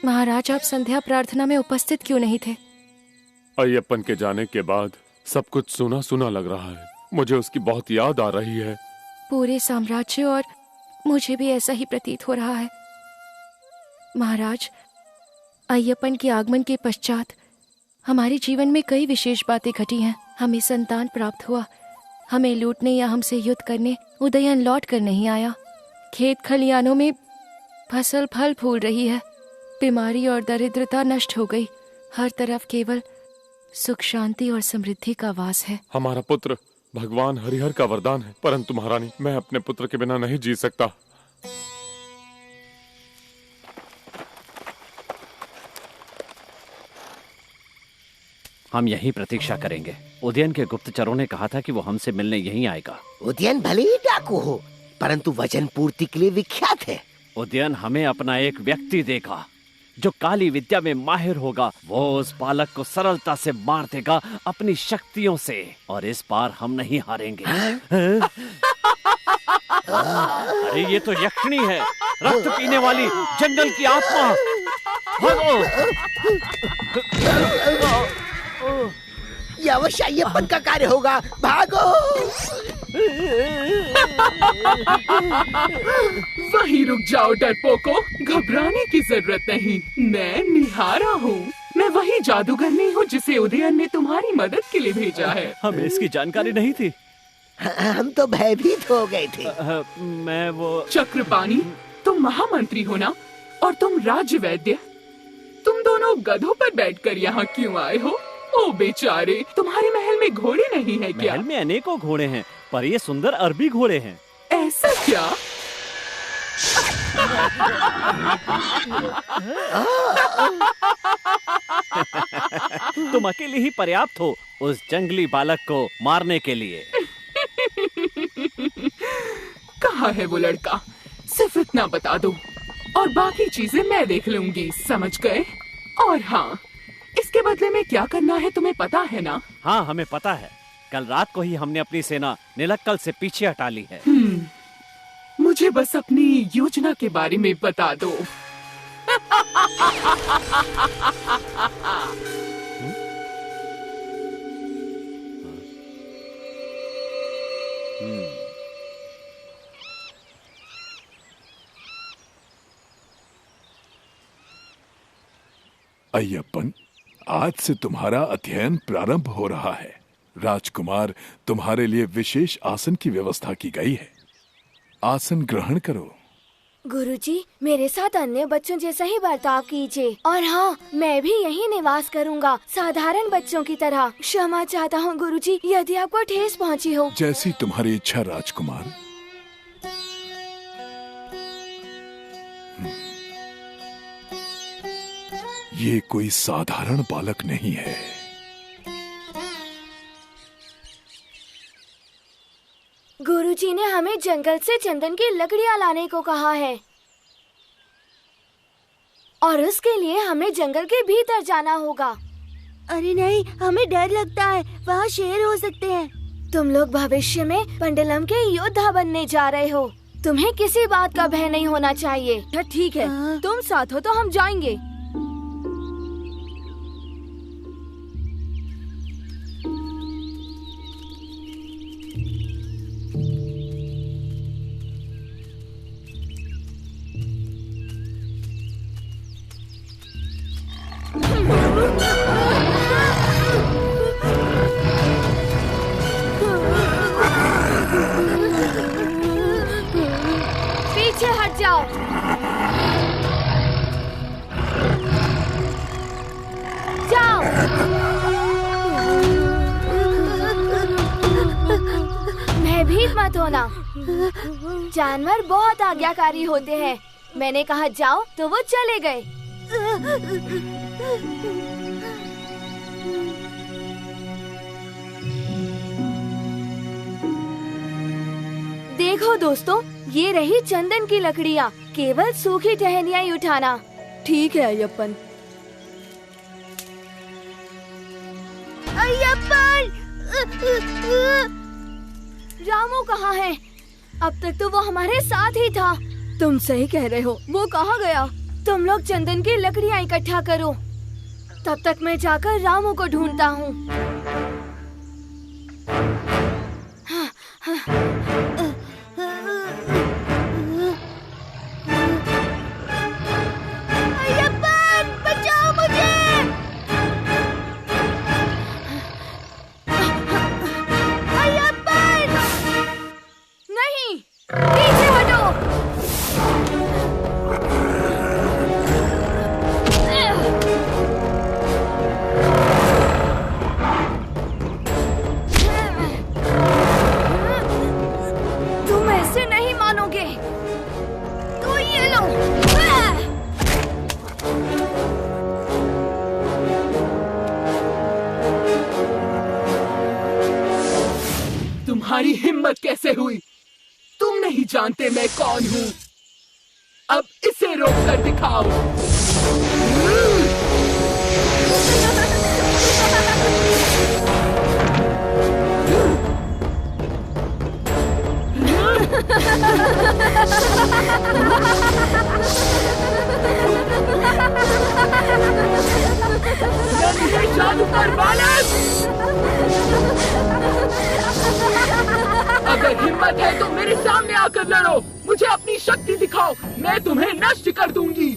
महाराज, आप संध्या प्रार्थना में उपस्थित क्यों नहीं थे? अय्यप्पन के जाने के बाद सब कुछ सुना सुना लग रहा है। मुझे उसकी बहुत याद आ रही है। पूरे साम्राज्य और मुझे भी ऐसा ही प्रतीत हो रहा है। महाराज, अय्यप्पन के आगमन के पश्चात हमारे जीवन में कई विशेष बातें घटी हैं। हमें संतान प्राप्त हुआ, हमें लूटने या हमसे युद्ध करने उदयन लौट कर नहीं आया। खेत खलियानों में फसल फल फूल रही है, बीमारी और दरिद्रता नष्ट हो गई। हर तरफ केवल सुख शांति और समृद्धि का वास है। हमारा पुत्र भगवान हरिहर का वरदान है, परंतु महारानी मैं अपने पुत्र के बिना नहीं जी सकता। हम यही प्रतीक्षा करेंगे। उदयन के गुप्तचरों ने कहा था कि वो हमसे मिलने यहीं आएगा। उदयन भले ही डाकू हो, परंतु वचन पूर्ति के लिए विख्यात है। उदयन हमें अपना एक व्यक्ति देगा जो काली विद्या में माहिर होगा। वो उस बालक को सरलता से मार देगा अपनी शक्तियों से, और इस बार हम नहीं हारेंगे। अरे ये तो यक्षिणी है, रक्त पीने वाली जंगल की आत्मा। भागो! ये अवश्य अय्यप्पन का कार्य होगा, भागो! वहीं रुक जाओ डरपोको, घबराने की जरूरत नहीं। मैं निहारा हूँ, मैं वही जादूगर नहीं हूँ जिसे उदयन ने तुम्हारी मदद के लिए भेजा है। हमें इसकी जानकारी नहीं थी। हम तो भयभीत हो गए थे। मैं वो चक्रपाणी, तुम महामंत्री हो ना, और तुम राज्य वैद्य। तुम दोनों गधों पर बैठकर यहाँ क्यों आए हो? ओ बेचारे, तुम्हारे महल में घोड़े नहीं है क्या? महल में अनेकों घोड़े हैं, पर ये सुंदर अरबी घोड़े हैं। ऐसा क्या? तुम अकेले ही पर्याप्त हो उस जंगली बालक को मारने के लिए। कहाँ है वो लड़का? सिर्फ इतना बता दो और बाकी चीजें मैं देख लूंगी, समझ गए? और हाँ, इसके बदले में क्या करना है तुम्हें पता है ना? हाँ, हमें पता है। कल रात को ही हमने अपनी सेना निलक्कल से पीछे हटा ली है। मुझे बस अपनी योजना के बारे में बता दो। अय्यप्पन, आज से तुम्हारा अध्ययन प्रारंभ हो रहा है। राजकुमार, तुम्हारे लिए विशेष आसन की व्यवस्था की गई है। आसन ग्रहण करो। गुरुजी, मेरे साथ अन्य बच्चों जैसा ही बर्ताव कीजिए। और हाँ, मैं भी यहीं निवास करूँगा, साधारण बच्चों की तरह। क्षमा चाहता हूँ गुरुजी, यदि आपको ठेस पहुँची हो। जैसी तुम्हारी इच्छा राजकुमार। ये कोई साधारण बालक नहीं है। गुरुजी ने हमें जंगल से चंदन की लकड़ियाँ लाने को कहा है, और उसके लिए हमें जंगल के भीतर जाना होगा। अरे नहीं, हमें डर लगता है, वहाँ शेर हो सकते हैं। तुम लोग भविष्य में पंडलम के योद्धा बनने जा रहे हो। तुम्हें किसी बात का भय नहीं होना चाहिए। ठीक है, तुम साथ हो तो हम जाएंगे। पीछे हट जाओ। जाओ। भयभीत मत होना। जानवर बहुत आज्ञाकारी होते हैं। मैंने कहा जाओ तो वो चले गए। देखो दोस्तों, ये रही चंदन की लकड़ियाँ। केवल सूखी टहनियाँ ही उठाना। ठीक है अय्यप्पन। अय्यप्पन! रामू कहाँ है? अब तक तो वो हमारे साथ ही था। तुम सही कह रहे हो, वो कहाँ गया? तुम लोग चंदन की लकड़ियाँ इकट्ठा करो, तब तक मैं जाकर रामू को ढूंढता हूँ। अय्यप्पन, बचाओ मुझे! अय्यप्पन! नहीं, पीछे हटो। तुम ऐसे नहीं मानोगे। तो ये लो। तुम्हारी हिम्मत कैसे हुई? तुम नहीं जानते मैं कौन हूँ। अब इसे रोक कर दिखाओ। जादूगर बालक! अगर हिम्मत है तो मेरे सामने आकर लड़ो। मुझे अपनी शक्ति दिखाओ, मैं तुम्हें नष्ट कर दूंगी।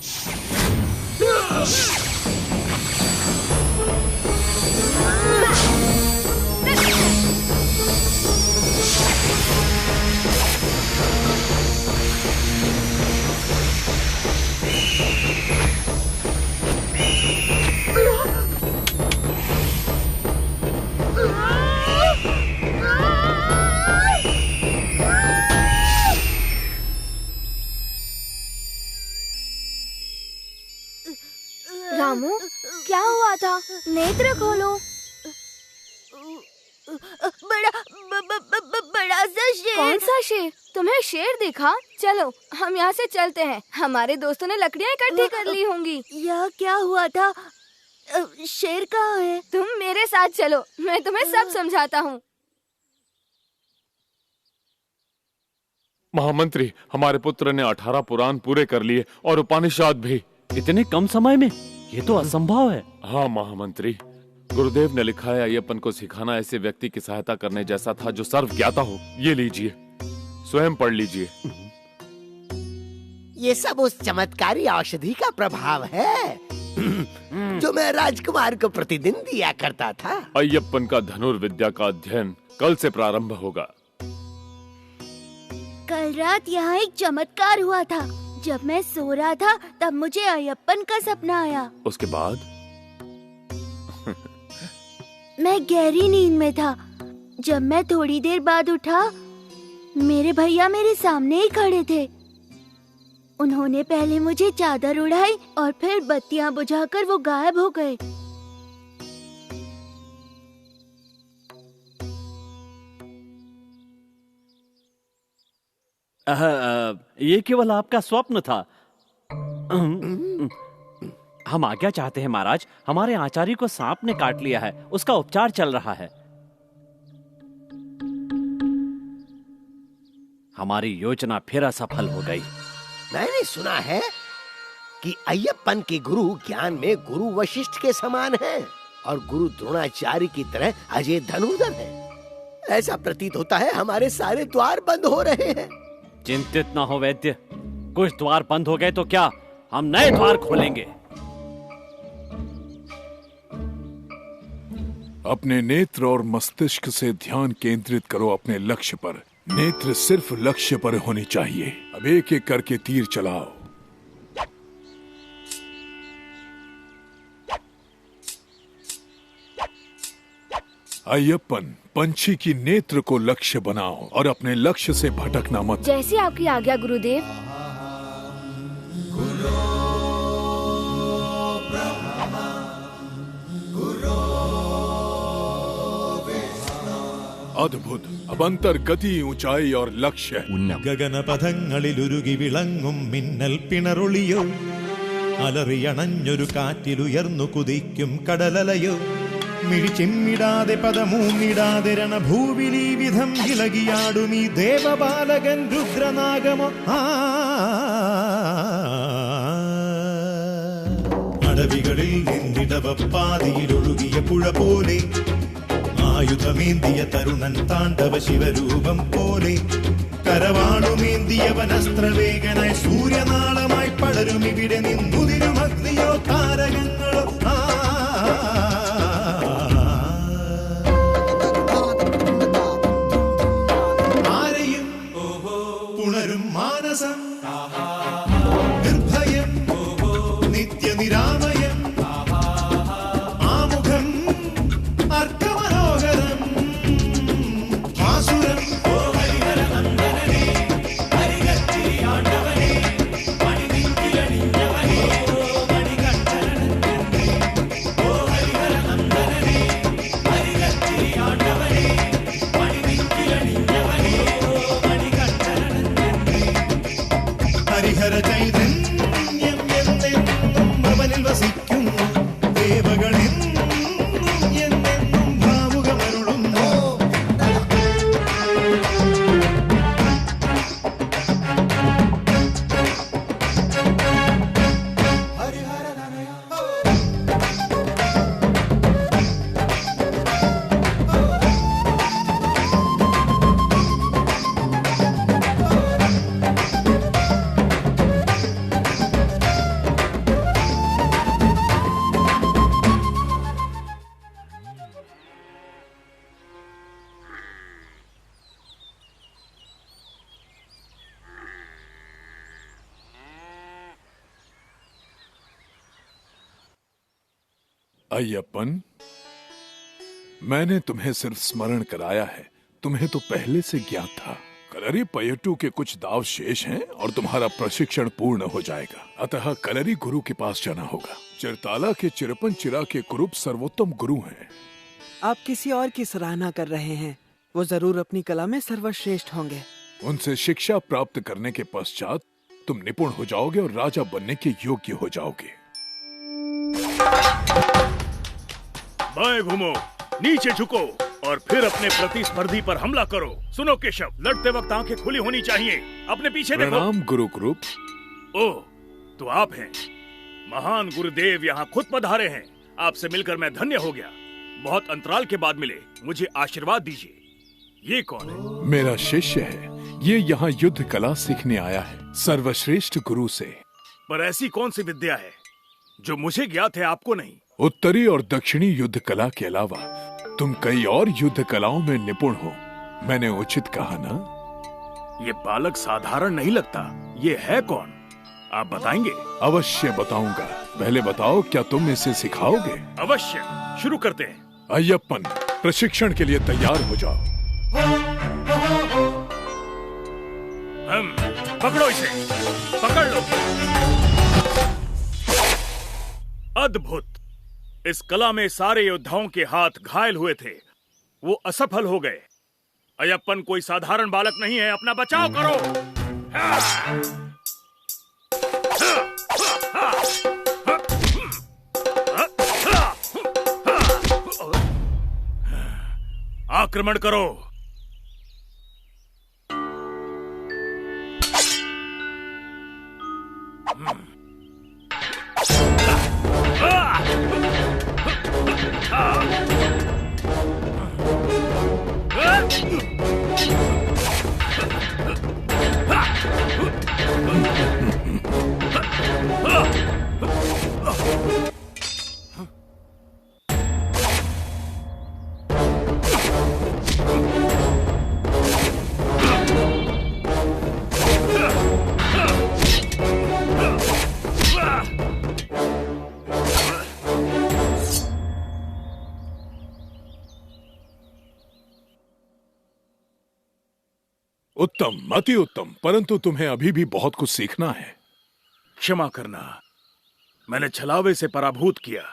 रामू, क्या हुआ था? नेत्र खोलो। बड़ा सा शेर। कौन सा शेर? तुम्हें शेर दिखा? चलो हम यहाँ से चलते हैं। हमारे दोस्तों ने लकड़ियाँ इकट्ठी कर ली होंगी। यह क्या हुआ था? शेर कहाँ है? तुम मेरे साथ चलो, मैं तुम्हें सब समझाता हूँ। महामंत्री, हमारे पुत्र ने 18 पुराण पूरे कर लिए और उपनिषद भी। इतने कम समय में? ये तो असंभव है। हाँ महामंत्री, गुरुदेव ने लिखा है अय्यप्पन को सिखाना ऐसे व्यक्ति की सहायता करने जैसा था जो सर्व ज्ञाता हो। ये लीजिए, स्वयं पढ़ लीजिए। ये सब उस चमत्कारी औषधि का प्रभाव है जो मैं राजकुमार को प्रतिदिन दिया करता था। अय्यप्पन का धनुर्विद्या का अध्ययन कल से प्रारंभ होगा। कल रात यहाँ एक चमत्कार हुआ था। जब मैं सो रहा था तब मुझे अय्यप्पन का सपना आया। उसके बाद? मैं गहरी नींद में था। जब मैं थोड़ी देर बाद उठा, मेरे भैया मेरे सामने ही खड़े थे। उन्होंने पहले मुझे चादर उड़ाई और फिर बत्तियां बुझाकर वो गायब हो गए। ये केवल आपका स्वप्न था। हम आज्ञा चाहते हैं महाराज। हमारे आचार्य को सांप ने काट लिया है, उसका उपचार चल रहा है। हमारी योजना फिर असफल हो गई। मैंने सुना है कि अय्यप्पन के गुरु ज्ञान में गुरु वशिष्ठ के समान हैं और गुरु द्रोणाचार्य की तरह अजय धनुर्धर हैं। ऐसा प्रतीत होता है हमारे सारे द्वार बंद हो रहे हैं। चिंतित ना हो वैद्य, कुछ द्वार बंद हो गए तो क्या, हम नए द्वार खोलेंगे। अपने नेत्र और मस्तिष्क से ध्यान केंद्रित करो अपने लक्ष्य पर। नेत्र सिर्फ लक्ष्य पर होनी चाहिए। अब एक एक करके तीर चलाओ। अय्यप्पन, पंछी की नेत्र को लक्ष्य बनाओ और अपने लक्ष्य से भटकना मत। जैसी आपकी आज्ञा गुरुदेव। अद्भुत। अब अंतर गति, ऊंचाई और लक्ष्य। ഗഗനപഥങ്ങളിലുരുകി വിളങ്ങും മിന്നൽ പിണറൊളിയോ, അലറിയണഞ്ഞൊരു കാറ്റിലുയർന്നു കുതിക്കും കടലലയോ, മിഴിച്ചിമ്മിടാതെ പദമൂന്നിടാതെ രണഭൂവിലീ വിധം ഇളകിയാടും ഈ ദേവബാലകൻ രുദ്രനാഗമോ. അടവികളിൽ നിന്നിടവപ്പാതിയിലൊഴുകിയ പുഴ പോലെ, ആയുധമേന്തിയ തരുണൻ താണ്ഡവ ശിവരൂപം പോലെ, കരവാളുമേന്തിയ വനസ്ത്രവേഗനായി സൂര്യനാളമായി പടരും ഇവിടെ നിന്നുതിരും അഗ്നിയോ താരകങ്ങളോ. ആരെയും പുണരും മാനസം, നിർഭയം നിത്യനിരാമയം, ആമുഖം അർക്കമനോഹരം, ആസുരം ഹരിഹര ചൈതന്യം എന്നെന്നും അവനിൽ വസിക്കുന്നു, ദേവഗണെന്നും എന്നെന്നും ഭാവുകമരുളുന്നു. अय्यप्पन, मैंने तुम्हें सिर्फ स्मरण कराया है, तुम्हें तो पहले से ज्ञात था। कलरी पयट्टू के कुछ दाव शेष हैं और तुम्हारा प्रशिक्षण पूर्ण हो जाएगा। अतः कलरी गुरु के पास जाना होगा। चिरताला के चिरपन चिरा के कुरूप सर्वोत्तम गुरु हैं। आप किसी और की सराहना कर रहे हैं, वो जरूर अपनी कला में सर्वश्रेष्ठ होंगे। उनसे शिक्षा प्राप्त करने के पश्चात तुम निपुण हो जाओगे और राजा बनने के योग्य हो जाओगे। बाएं घूमो, नीचे झुको और फिर अपने प्रतिस्पर्धी पर हमला करो। सुनो केशव, लड़ते वक्त आंखें खुली होनी चाहिए। अपने पीछे देखो। प्रणाम गुरु कुरूप। ओह, तो आप हैं। महान गुरुदेव यहाँ खुद पधारे हैं। आपसे मिलकर मैं धन्य हो गया। बहुत अंतराल के बाद मिले, मुझे आशीर्वाद दीजिए। ये कौन है? मेरा शिष्य है। ये यहाँ युद्ध कला सीखने आया है, सर्वश्रेष्ठ गुरु से। पर ऐसी कौन सी विद्या है जो मुझे ज्ञात है, आपको नहीं? उत्तरी और दक्षिणी युद्ध कला के अलावा तुम कई और युद्ध कलाओं में निपुण हो। मैंने उचित कहा ना? ये बालक साधारण नहीं लगता। ये है कौन, आप बताएंगे? अवश्य बताऊंगा। पहले बताओ, क्या तुम इसे सिखाओगे? अवश्य, शुरू करते हैं। अय्यप्पन, प्रशिक्षण के लिए तैयार हो जाओ। पकड़ो इसे, पकड़ लो। अद्भुत। इस कला में सारे योद्धाओं के हाथ घायल हुए थे, वो असफल हो गए। अय्यप्पन कोई साधारण बालक नहीं है, अपना बचाव करो। आक्रमण करो। उत्तम, अति उत्तम, परंतु तुम्हें अभी भी बहुत कुछ सीखना है। क्षमा करना, मैंने छलावे से पराभूत किया।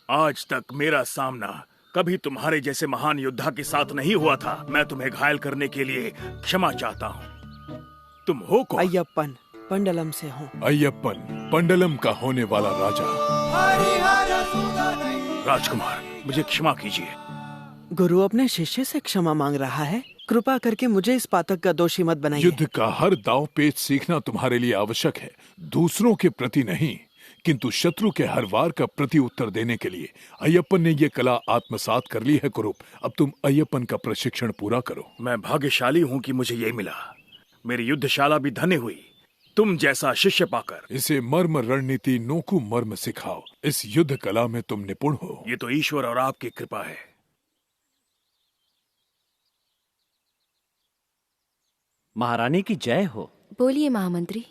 आज तक मेरा सामना कभी तुम्हारे जैसे महान योद्धा के साथ नहीं हुआ था। मैं तुम्हें घायल करने के लिए क्षमा चाहता हूँ। तुम हो कौन? अय्यप्पन, पंडलम से हूँ। अय्यप्पन, पंडलम का होने वाला राजा। राजकुमार, मुझे क्षमा कीजिए। गुरु अपने शिष्य से क्षमा मांग रहा है। कृपा करके मुझे इस पातक का दोषी मत बनाइए। युद्ध का हर दांव पेच सीखना तुम्हारे लिए आवश्यक है, दूसरों के प्रति नहीं, किंतु शत्रु के हर वार का प्रति उत्तर देने के लिए। अय्यप्पन ने ये कला आत्मसात कर ली है कुरूप। अब तुम अय्यप्पन का प्रशिक्षण पूरा करो। मैं भाग्यशाली हूँ कि मुझे ये मिला। मेरी युद्धशाला भी धन्य हुई तुम जैसा शिष्य पाकर। इसे मर्म रणनीति नोकु मर्म सिखाओ। इस युद्ध कला में तुम निपुण हो। ये तो ईश्वर और आपकी कृपा है। महारानी की जय हो। बोलिए महामंत्री।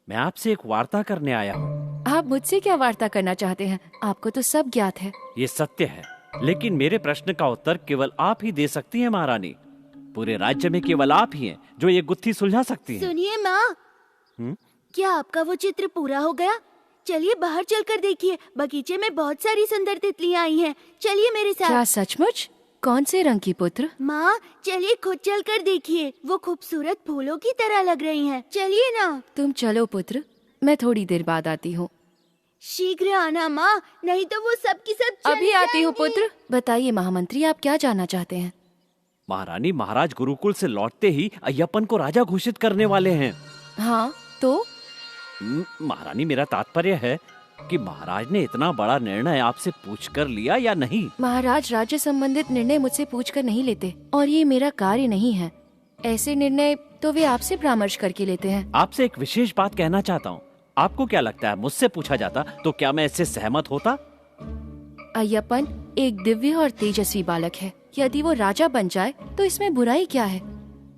मैं आपसे एक वार्ता करने आया हूँ। आप मुझसे क्या वार्ता करना चाहते हैं? आपको तो सब ज्ञात है। ये सत्य है, लेकिन मेरे प्रश्न का उत्तर केवल आप ही दे सकती हैं महारानी। पूरे राज्य में केवल आप ही हैं जो ये गुत्थी सुलझा सकती हैं। सुनिए माँ, क्या आपका वो चित्र पूरा हो गया? चलिए बाहर चलकर देखिए, बगीचे में बहुत सारी सुंदर तितलियाँ आई हैं। चलिए मेरे साथ। क्या सचमुच? कौन से रंग की पुत्र? माँ चलिए खुद चलकर देखिए, वो खूबसूरत फूलों की तरह लग रही हैं। चलिए ना। तुम चलो पुत्र, मैं थोड़ी देर बाद आती हूँ। शीघ्र आना माँ, नहीं तो वो सब की सब अभी आती हूँ पुत्र। बताइए महामंत्री, आप क्या जानना चाहते हैं? महारानी, महाराज गुरुकुल से लौटते ही अय्यप्पन को राजा घोषित करने वाले हैं। हाँ तो? महारानी, मेरा तात्पर्य है कि महाराज ने इतना बड़ा निर्णय आपसे पूछकर लिया या नहीं? महाराज राज्य संबंधित निर्णय मुझसे पूछकर नहीं लेते, और ये मेरा कार्य नहीं है। ऐसे निर्णय तो वे आपसे परामर्श करके लेते हैं। आपसे एक विशेष बात कहना चाहता हूँ। आपको क्या लगता है, मुझसे पूछा जाता तो क्या मैं इससे सहमत होता? अय्यप्पन एक दिव्य और तेजस्वी बालक है। यदि वो राजा बन जाए तो इसमें बुराई क्या है?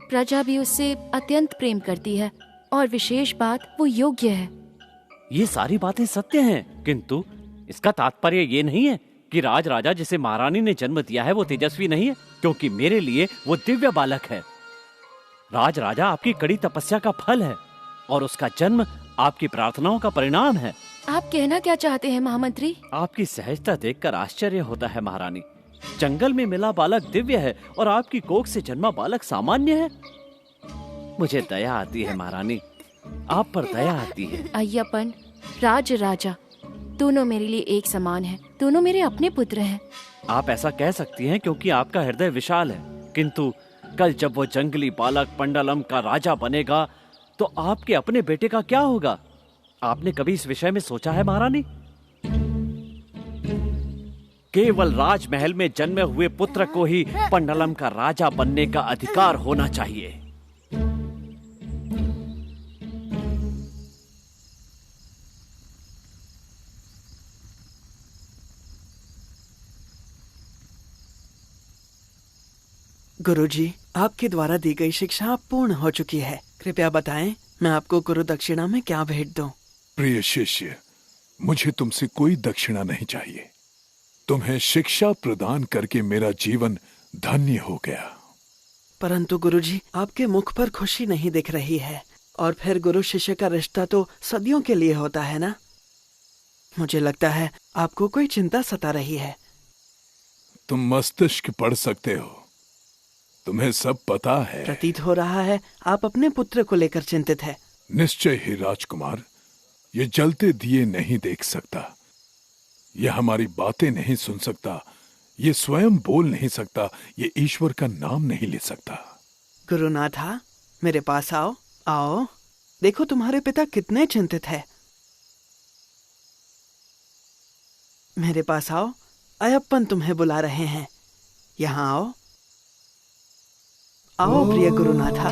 प्रजा भी उससे अत्यंत प्रेम करती है, और विशेष बात वो योग्य है। ये सारी बातें सत्य हैं, किंतु इसका तात्पर्य ये नहीं है कि राज राजा जिसे महारानी ने जन्म दिया है वो तेजस्वी नहीं है, क्योंकि मेरे लिए वो दिव्य बालक है। राज राजा आपकी कड़ी तपस्या का फल है, और उसका जन्म आपकी प्रार्थनाओं का परिणाम है। आप कहना क्या चाहते हैं महामंत्री? आपकी सहजता देखकर आश्चर्य होता है महारानी। जंगल में मिला बालक दिव्य है और आपकी कोख से जन्मा बालक सामान्य है। मुझे दया आती है महारानी, आप पर दया आती है। अय्यप्पन, राज राजा दोनों मेरे लिए एक समान है। दोनों मेरे अपने पुत्र हैं। आप ऐसा कह सकती हैं क्योंकि आपका हृदय विशाल है, किंतु कल जब वो जंगली बालक पंडलम का राजा बनेगा तो आपके अपने बेटे का क्या होगा? आपने कभी इस विषय में सोचा है महारानी? केवल राजमहल में जन्मे हुए पुत्र को ही पंडलम का राजा बनने का अधिकार होना चाहिए। गुरुजी, आपके द्वारा दी गई शिक्षा पूर्ण हो चुकी है। कृपया बताएं, मैं आपको गुरु दक्षिणा में क्या भेंट दूं? प्रिय शिष्य, मुझे तुमसे कोई दक्षिणा नहीं चाहिए। तुम्हें शिक्षा प्रदान करके मेरा जीवन धन्य हो गया। परंतु गुरुजी, आपके मुख पर खुशी नहीं दिख रही है, और फिर गुरु शिष्य का रिश्ता तो सदियों के लिए होता है ना? मुझे लगता है आपको कोई चिंता सता रही है। तुम मस्तिष्क पढ़ सकते हो, तुम्हें सब पता है। प्रतीत हो रहा है आप अपने पुत्र को लेकर चिंतित है। निश्चय ही राजकुमार, ये जलते दिए नहीं देख सकता, ये हमारी बातें नहीं सुन सकता, ये स्वयं बोल नहीं सकता, ये ईश्वर का नाम नहीं ले सकता। गुरुनाथा, मेरे पास आओ। आओ, देखो तुम्हारे पिता कितने चिंतित है। मेरे पास आओ, अय्यप्पन तुम्हें बुला रहे हैं। यहाँ आओ। आओ प्रिय गुरुनाथा।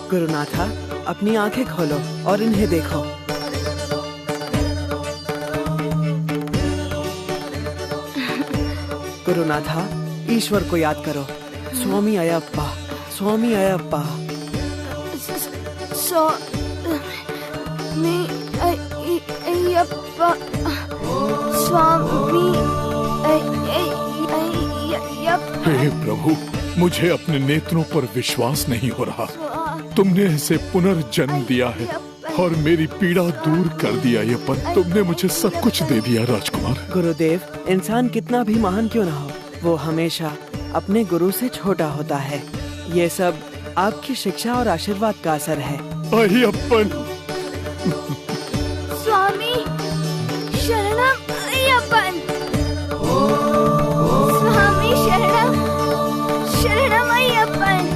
गुरुनाथा, अपनी आंखें खोलो और इन्हें देखो। गुरुनाथा, ईश्वर को याद करो। स्वामी अयप्पा, स्वामी अयप्पा। स्वामी अयप्पा, स्वामी अयप्पा। हे प्रभु, मुझे अपने नेत्रों पर विश्वास नहीं हो रहा। तुमने इसे पुनर्जन्म दिया है और मेरी पीड़ा दूर कर दिया। ये पर तुमने मुझे सब कुछ दे दिया राजकुमार। गुरुदेव, इंसान कितना भी महान क्यों ना हो, वो हमेशा अपने गुरु से छोटा होता है। ये सब आपकी शिक्षा और आशीर्वाद का असर है। अय्यप्पन। स्वामी शरणम अय्यप्पन। स्वामी शरणम अय्यप्पन।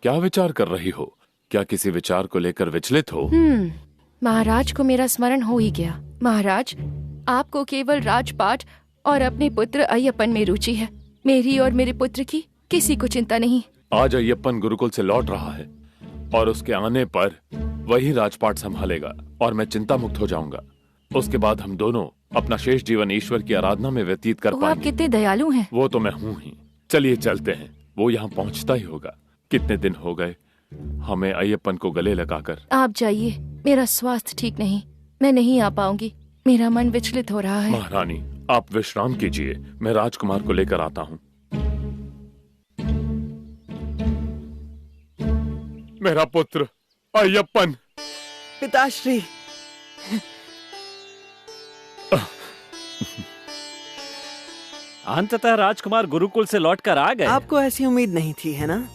क्या विचार कर रही हो? क्या किसी विचार को लेकर विचलित हो? महाराज को मेरा स्मरण हो ही गया। महाराज, आपको केवल राजपाट और अपने पुत्र अय्यप्पन में रुचि है। मेरी और मेरे पुत्र की किसी को चिंता नहीं। आज अय्यप्पन गुरुकुल से लौट रहा है और उसके आने पर वही राजपाट संभालेगा और मैं चिंता मुक्त हो जाऊंगा। उसके बाद हम दोनों अपना शेष जीवन ईश्वर की आराधना में व्यतीत कर पाएंगे। आप कितने दयालु हैं। वो तो मैं हूँ ही। चलिए चलते हैं, वो यहाँ पहुँचता ही होगा। कितने दिन हो गए हमें अय्यप्पन को गले लगाकर। आप जाइए, मेरा स्वास्थ्य ठीक नहीं, मैं नहीं आ पाऊंगी। मेरा मन विचलित हो रहा है। महारानी, आप विश्राम कीजिए, मैं राजकुमार को लेकर आता हूँ। मेरा पुत्र अय्यप्पन। पिताश्री। अंततः राजकुमार गुरुकुल से लौटकर आ गए। आपको ऐसी उम्मीद नहीं थी, है ना?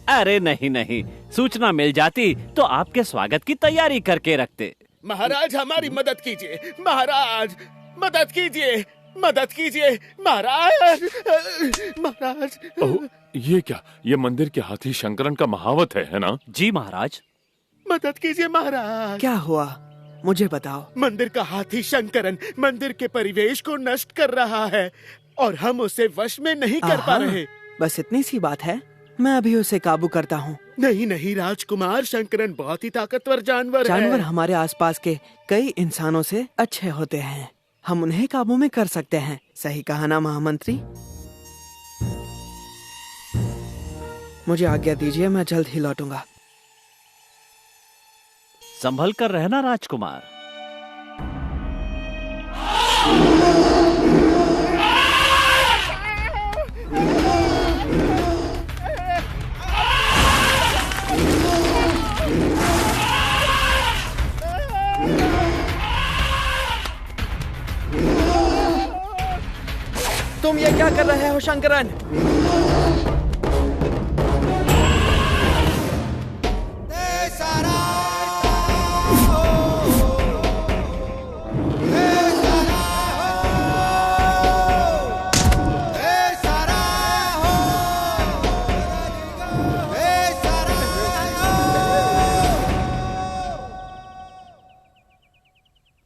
अरे नहीं, सूचना मिल जाती तो आपके स्वागत की तैयारी करके रखते। महाराज, हमारी मदद कीजिए। महाराज, मदद कीजिए, मदद कीजिए। महाराज, महाराज। ओह, ये क्या? ये मंदिर के हाथी शंकरन का महावत है ना? जी महाराज। मदद कीजिए महाराज। क्या हुआ, मुझे बताओ। मंदिर का हाथी शंकरन मंदिर के परिवेश को नष्ट कर रहा है और हम उसे वश में नहीं कर पा रहे। बस इतनी सी बात है, मैं अभी उसे काबू करता हूँ। नहीं राजकुमार, शंकरन बहुत ही ताकतवर जानवर जानवर है। हमारे आसपास के कई इंसानों से अच्छे होते हैं, हम उन्हें काबू में कर सकते हैं। सही कहा ना महामंत्री? मुझे आज्ञा दीजिए, मैं जल्द ही लौटूंगा। संभल कर रहना राजकुमार। तुम ये क्या कर रहे हो शंकरन?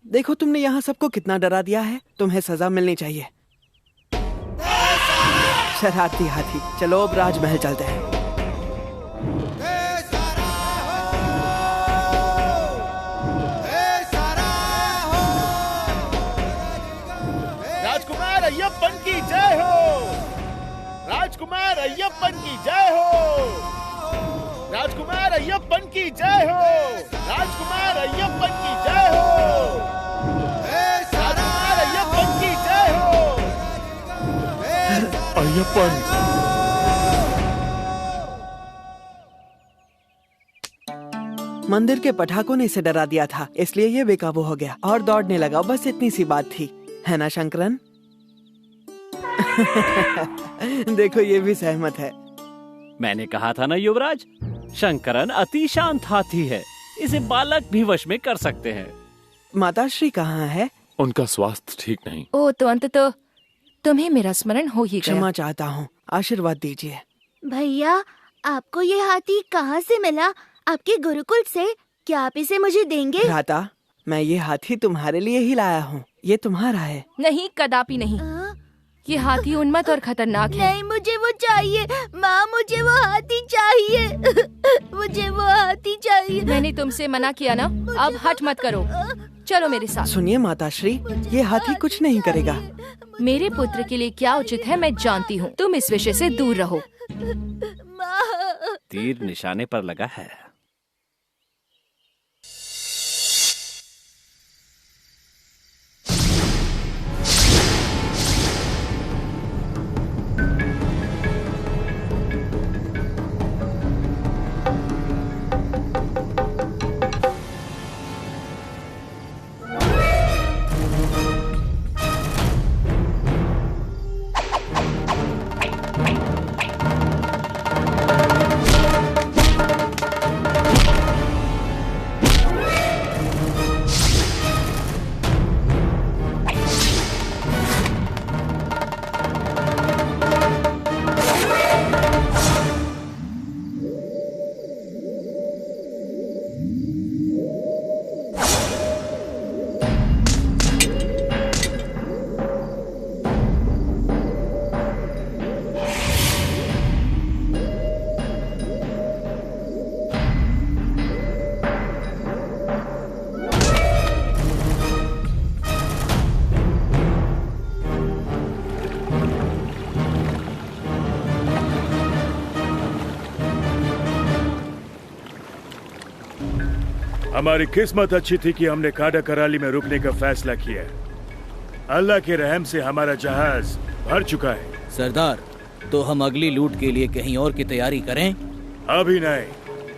देखो, तुमने यहाँ सबको कितना डरा दिया है। तुम्हें सजा मिलनी चाहिए। शरारती हाथी, चलो अब राजमहल चलते हैं। राजकुमार अय्यप्पन की जय हो। राजकुमार अय्यप्पन की जय हो। राजकुमार अय्यप्पन की जय हो। राजकुमार अय्यप्पन की जय हो। राजकुमार अय्यप्पन की जय हो। अय्यप्पन। मंदिर के पटाखों ने इसे डरा दिया था, इसलिए ये बेकाबू हो गया और दौड़ने लगा। बस इतनी सी बात थी, है ना शंकरन? देखो, ये भी सहमत है। मैंने कहा था ना युवराज, शंकरन अति शांत हाथी है, इसे बालक भी वश में कर सकते हैं। माताश्री कहाँ है? उनका स्वास्थ्य ठीक नहीं। ओ, तो अंततः तुम्हें मेरा स्मरण हो ही गया। क्षमा चाहता हूँ, आशीर्वाद दीजिए। भैया, आपको ये हाथी कहाँ से मिला? आपके गुरुकुल से? क्या आप इसे मुझे देंगे? ये हाथी उन्मत्त और खतरनाक है। नहीं, मुझे वो चाहिए माँ, मुझे वो हाथी चाहिए। मुझे वो हाथी चाहिए। मैंने तुमसे मना किया ना, अब हट मत करो, चलो मेरे साथ। सुनिए माताश्री, ये हाथी कुछ नहीं करेगा। मेरे पुत्र के लिए क्या उचित है मैं जानती हूँ, तुम इस विषय से दूर रहो। तीर निशाने पर लगा है। हमारी किस्मत अच्छी थी कि हमने काडा कराली में रुकने का फैसला किया। अल्लाह के रहम से हमारा जहाज भर चुका है। सरदार, तो हम अगली लूट के लिए कहीं और की तैयारी करें? अभी नहीं,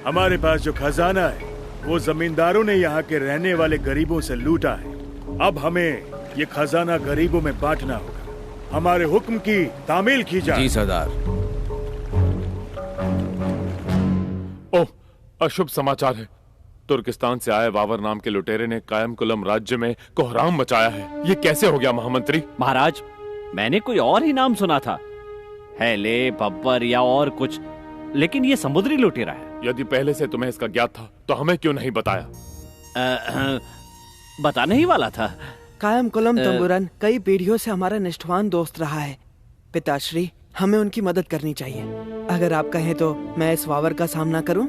हमारे पास जो खजाना है वो जमींदारों ने यहाँ के रहने वाले गरीबों से लूटा है। अब हमें ये खजाना गरीबों में बांटना होगा। हमारे हुक्म की तामील की जाए। जी सरदार। ओह, अशुभ समाचार है। तुर्किस्तान से आए वावर नाम के लुटेरे ने कायम कुलम राज्य में कोहराम मचाया है। ये कैसे हो गया महामंत्री? महाराज, मैंने कोई और ही नाम सुना था, हैले, बब्बर या और कुछ, लेकिन ये समुद्री लुटेरा है। यदि पहले से तुम्हें इसका ज्ञात था तो हमें क्यों नहीं बताया? बताने ही वाला था। कायम कुलम तंबुरन कई पीढ़ियों से हमारा निष्ठावान दोस्त रहा है। पिताश्री, हमें उनकी मदद करनी चाहिए। अगर आप कहें तो मैं इस वावर का सामना करूं?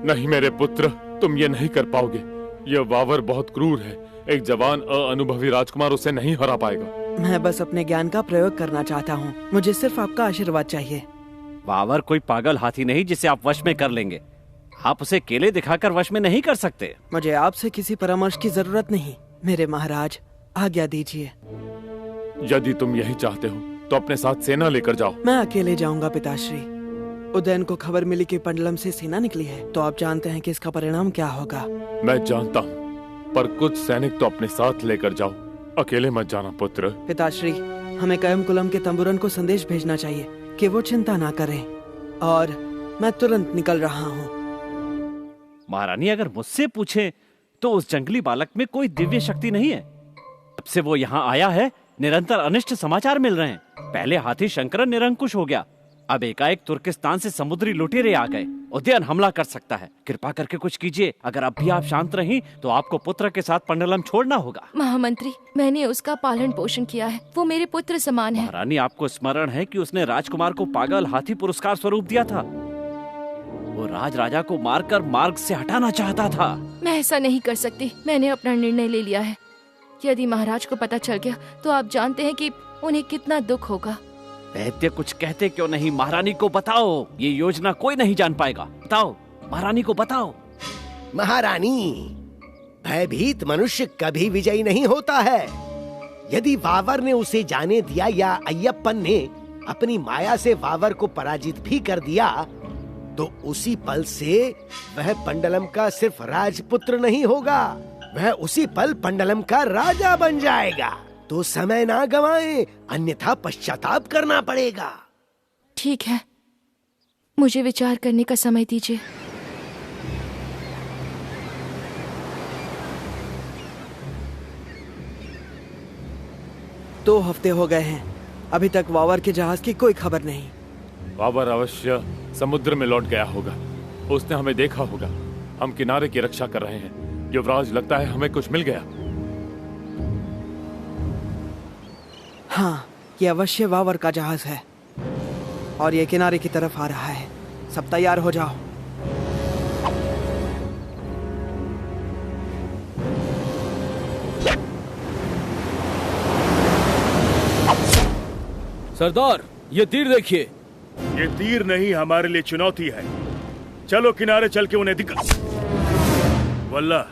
नहीं मेरे पुत्र, तुम ये नहीं कर पाओगे। यह वावर बहुत क्रूर है। एक जवान अनुभवी राजकुमार उसे नहीं हरा पाएगा। मैं बस अपने ज्ञान का प्रयोग करना चाहता हूँ। मुझे सिर्फ आपका आशीर्वाद चाहिए। वावर कोई पागल हाथी नहीं जिसे आप वश में कर लेंगे। आप उसे केले दिखाकर वश में नहीं कर सकते। मुझे आपसे किसी परामर्श की जरूरत नहीं। मेरे महाराज, आज्ञा दीजिए। यदि तुम यही चाहते हो तो अपने साथ सेना लेकर जाओ। मैं अकेले जाऊंगा पिताश्री। उदयन को खबर मिली कि पंडलम से सेना निकली है, तो आप जानते हैं कि इसका परिणाम क्या होगा। मैं जानता हूँ, पर कुछ सैनिक तो अपने साथ लेकर जाओ। अकेले मत जाना पुत्र। पिताश्री, हमें कायम कुलम के तंबुरन को संदेश भेजना चाहिए कि वो चिंता ना करें, और मैं तुरंत निकल रहा हूँ। महारानी, अगर मुझसे पूछे तो उस जंगली बालक में कोई दिव्य शक्ति नहीं है। जब से वो यहाँ आया है निरंतर अनिष्ट समाचार मिल रहे हैं। पहले हाथी शंकरन निरंकुश हो गया, अब एकाएक तुर्किस्तान से समुद्री लुटेरे आ गए। उदयन हमला कर सकता है। कृपा करके कुछ कीजिए। अगर अब भी आप शांत रहीं तो आपको पुत्र के साथ पंडलम छोड़ना होगा। महामंत्री, मैंने उसका पालन पोषण किया है, वो मेरे पुत्र समान है। महारानी, आपको स्मरण है कि उसने राजकुमार को पागल हाथी पुरस्कार स्वरूप दिया था। वो राजा को मारकर मार्ग से हटाना चाहता था। मैं ऐसा नहीं कर सकती। मैंने अपना निर्णय ले लिया है। यदि महाराज को पता चल गया तो आप जानते हैं कि उन्हें कितना दुख होगा। वैद्य, कुछ कहते क्यों नहीं? महारानी को बताओ। ये योजना कोई नहीं जान पाएगा। बताओ, महारानी को बताओ। महारानी, भयभीत मनुष्य कभी विजयी नहीं होता है। यदि वावर ने उसे जाने दिया या अय्यप्पन ने अपनी माया से वावर को पराजित भी कर दिया, तो उसी पल से वह पंडलम का सिर्फ राजपुत्र नहीं होगा, वह उसी पल पंडलम का राजा बन जाएगा। तो समय ना गवाएं, अन्यथा पश्चाताप करना पड़ेगा। ठीक है, मुझे विचार करने का समय दीजिए। दो हफ्ते हो गए हैं, अभी तक वावर के जहाज की कोई खबर नहीं। वावर अवश्य समुद्र में लौट गया होगा। उसने हमें देखा होगा। हम किनारे की रक्षा कर रहे हैं। युवराज, लगता है हमें कुछ मिल गया। हाँ, ये अवश्य वावर का जहाज है और ये किनारे की तरफ आ रहा है। सब तैयार हो जाओ। सरदार, ये तीर देखिए। ये तीर नहीं, हमारे लिए चुनौती है। चलो किनारे चल के उन्हें दिखा। वल्ला,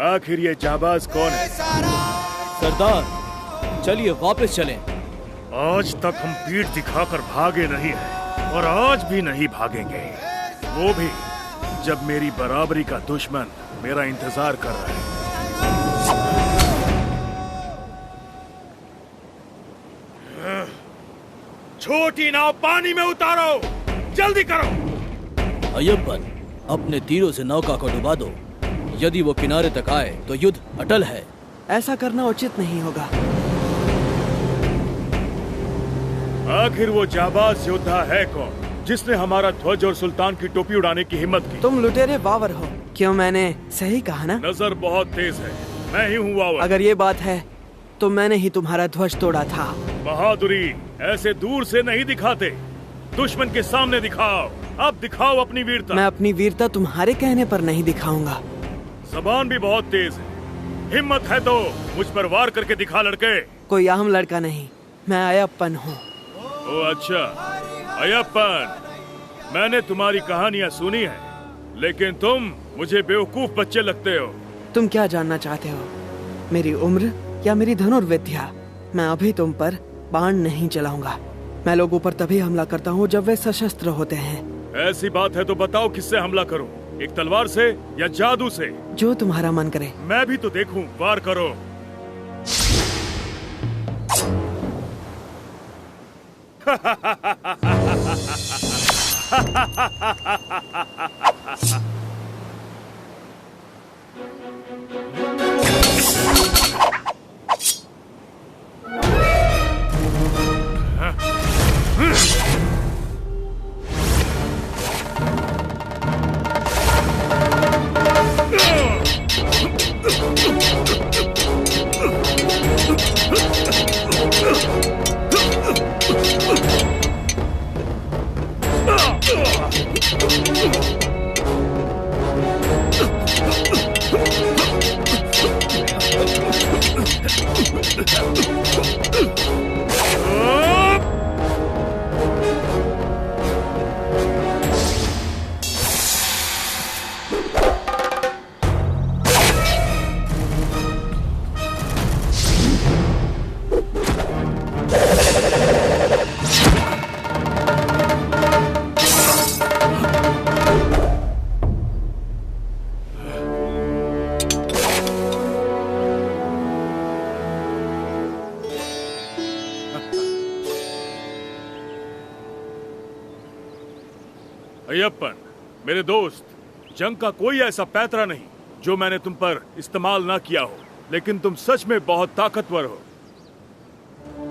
आखिर ये जाबाज कौन है? सरदार, चलिए वापस चलें। आज तक हम पीठ दिखाकर भागे नहीं हैं और आज भी नहीं भागेंगे, वो भी जब मेरी बराबरी का दुश्मन मेरा इंतजार कर रहा है। छोटी नाव पानी में उतारो, जल्दी करो। अय्यप्पन, अपने तीरों से नौका को डुबा दो। यदि वो किनारे तक आए तो युद्ध अटल है। ऐसा करना उचित नहीं होगा। आखिर वो जाबाज योद्धा है कौन जिसने हमारा ध्वज और सुल्तान की टोपी उड़ाने की हिम्मत की? तुम लुटेरे वावर हो। क्यों, मैंने सही कहा ना? नजर बहुत तेज है, मैं ही हूँ वावर। अगर ये बात है तो मैंने ही तुम्हारा ध्वज तोड़ा था। बहादुरी ऐसे दूर से नहीं दिखाते, दुश्मन के सामने दिखाओ। अब दिखाओ अपनी वीरता। मैं अपनी वीरता तुम्हारे कहने पर नहीं दिखाऊंगा। जबान भी बहुत तेज है। हिम्मत है तो मुझ पर वार करके दिखा लड़के। कोई आम लड़का नहीं, मैं अय्यप्पन हूँ। ओ अच्छा, अय्यप्पन, मैंने तुम्हारी कहानियाँ सुनी है, लेकिन तुम मुझे बेवकूफ बच्चे लगते हो। तुम क्या जानना चाहते हो, मेरी उम्र या मेरी धनुर्विद्या? मैं अभी तुम पर बाण नहीं चलाऊंगा। मैं लोगों पर तभी हमला करता हूँ जब वे सशस्त्र होते हैं। ऐसी बात है तो बताओ किससे हमला करूं? एक तलवार से या जादू से? जो तुम्हारा मन करे। मैं भी तो देखूं, वार करो। अय्यप्पन, मेरे दोस्त, जंग का कोई ऐसा पैतरा नहीं जो मैंने तुम पर इस्तेमाल ना किया हो, लेकिन तुम सच में बहुत ताकतवर हो।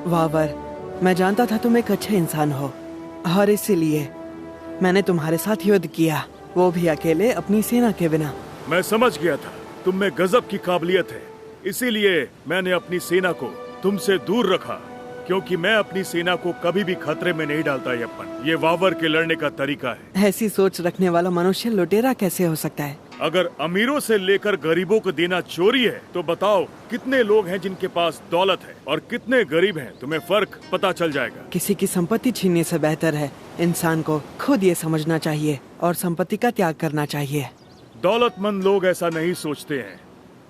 वावर, मैं जानता था तुम एक अच्छे इंसान हो और इसीलिए मैंने तुम्हारे साथ युद्ध किया, वो भी अकेले, अपनी सेना के बिना। मैं समझ गया था तुम में गजब की काबिलियत है, इसीलिए मैंने अपनी सेना को तुमसे दूर रखा, क्योंकि मैं अपनी सेना को कभी भी खतरे में नहीं डालता। अय्यप्पन, ये वावर के लड़ने का तरीका है। ऐसी सोच रखने वाला मनुष्य लुटेरा कैसे हो सकता है? अगर अमीरों से लेकर गरीबों को देना चोरी है, तो बताओ कितने लोग हैं जिनके पास दौलत है और कितने गरीब हैं? तुम्हें फर्क पता चल जाएगा। किसी की संपत्ति छीनने से बेहतर है इंसान को खुद ये समझना चाहिए और संपत्ति का त्याग करना चाहिए। दौलतमंद लोग ऐसा नहीं सोचते हैं,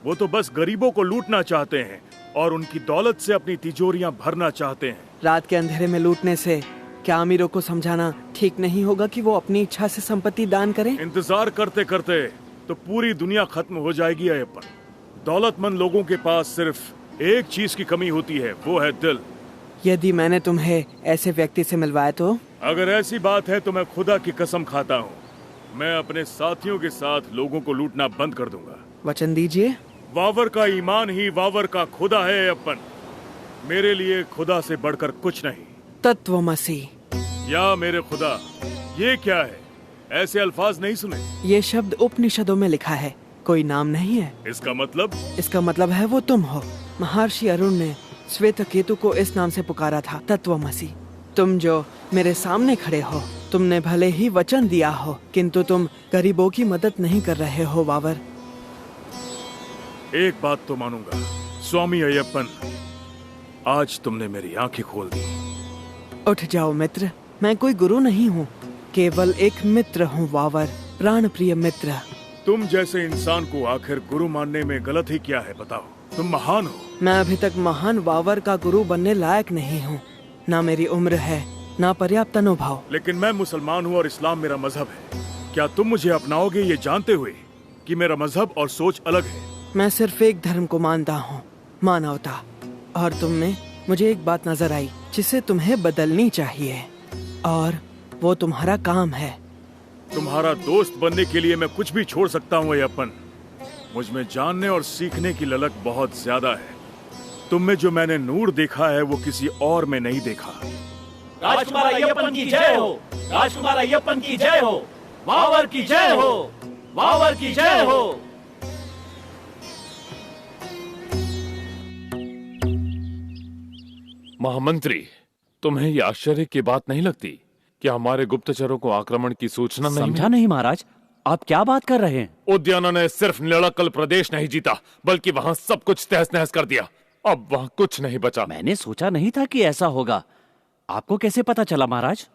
वो तो बस गरीबों को लूटना चाहते हैं और उनकी दौलत से अपनी तिजोरियां भरना चाहते हैं। रात के अंधेरे में लूटने से क्या अमीरों को समझाना ठीक नहीं होगा कि वो अपनी इच्छा से संपत्ति दान करें? इंतजार करते करते तो पूरी दुनिया खत्म हो जाएगी अय्यप्पन। दौलतमंद लोगों के पास सिर्फ एक चीज की कमी होती है, वो है दिल। यदि मैंने तुम्हें ऐसे व्यक्ति से मिलवाया तो? अगर ऐसी बात है तो मैं खुदा की कसम खाता हूँ, मैं अपने साथियों के साथ लोगों को लूटना बंद कर दूंगा। वचन दीजिए। वावर का ईमान ही वावर का खुदा है अय्यप्पन। मेरे लिए खुदा से बढ़कर कुछ नहीं। तत्वमसी। या मेरे खुदा, ये क्या है? ऐसे अल्फाज नहीं सुने। ये शब्द उपनिषदों में लिखा है, कोई नाम नहीं है। इसका मतलब? इसका मतलब है वो तुम हो। महर्षि अरुण ने श्वेत केतु को इस नाम से पुकारा था, तत्वमसि। तुम जो मेरे सामने खड़े हो, तुमने भले ही वचन दिया हो, किंतु तुम गरीबों की मदद नहीं कर रहे हो वावर। एक बात तो मानूंगा, स्वामी अय्यप्पन, आज तुमने मेरी आंखें खोल दी। उठ जाओ मित्र, मैं कोई गुरु नहीं हूँ, केवल एक मित्र हूँ वावर, प्राण प्रिय मित्र। तुम जैसे इंसान को आखिर गुरु मानने में गलत ही क्या है, बताओ? तुम महान हो। मैं अभी तक महान वावर का गुरु बनने लायक नहीं हूँ। ना मेरी उम्र है, ना पर्याप्त अनुभव। लेकिन मैं मुसलमान हूँ और इस्लाम मेरा मजहब है। क्या तुम मुझे अपनाओगे ये जानते हुए कि मेरा मजहब और सोच अलग है? मैं सिर्फ एक धर्म को मानता हूँ, मानवता। और तुम में मुझे एक बात नजर आई जिसे तुम्हें बदलनी चाहिए, और वो तुम्हारा काम है। तुम्हारा दोस्त बनने के लिए मैं कुछ भी छोड़ सकता हूँ अय्यप्पन। मुझ में जानने और सीखने की ललक बहुत ज्यादा है। तुम में जो मैंने नूर देखा है वो किसी और में नहीं देखा। राजकुमार अय्यप्पन की जय हो, राजकुमार अय्यप्पन की जय हो, वावर की जय हो, वावर की जय हो। महामंत्री, तुम्हें ये आश्चर्य की बात नहीं लगती कि हमारे गुप्तचरों को आक्रमण की सूचना नहीं? समझा नहीं महाराज, आप क्या बात कर रहे हैं? उद्याना ने सिर्फ निलक्कल प्रदेश नहीं जीता, बल्कि वहाँ सब कुछ तहस नहस कर दिया। अब वहाँ कुछ नहीं बचा। मैंने सोचा नहीं था कि ऐसा होगा। आपको कैसे पता चला महाराज?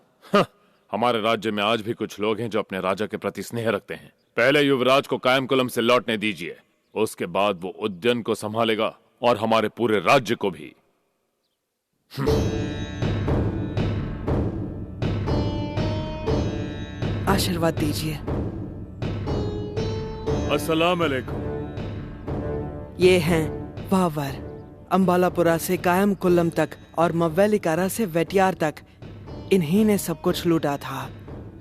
हमारे राज्य में आज भी कुछ लोग हैं जो अपने राजा के प्रति स्नेह रखते हैं। पहले युवराज को कायमकुलम से लौटने दीजिए, उसके बाद वो उद्यान को संभालेगा और हमारे पूरे राज्य को भी। आशीर्वाद दीजिए। अस्सलाम अलैकुम। ये हैं वावर, अंबालापुरा से कायम कुल्लम तक और मव्वेलिकारा से वेटियार तक, इन्हीं ने सब कुछ लूटा था।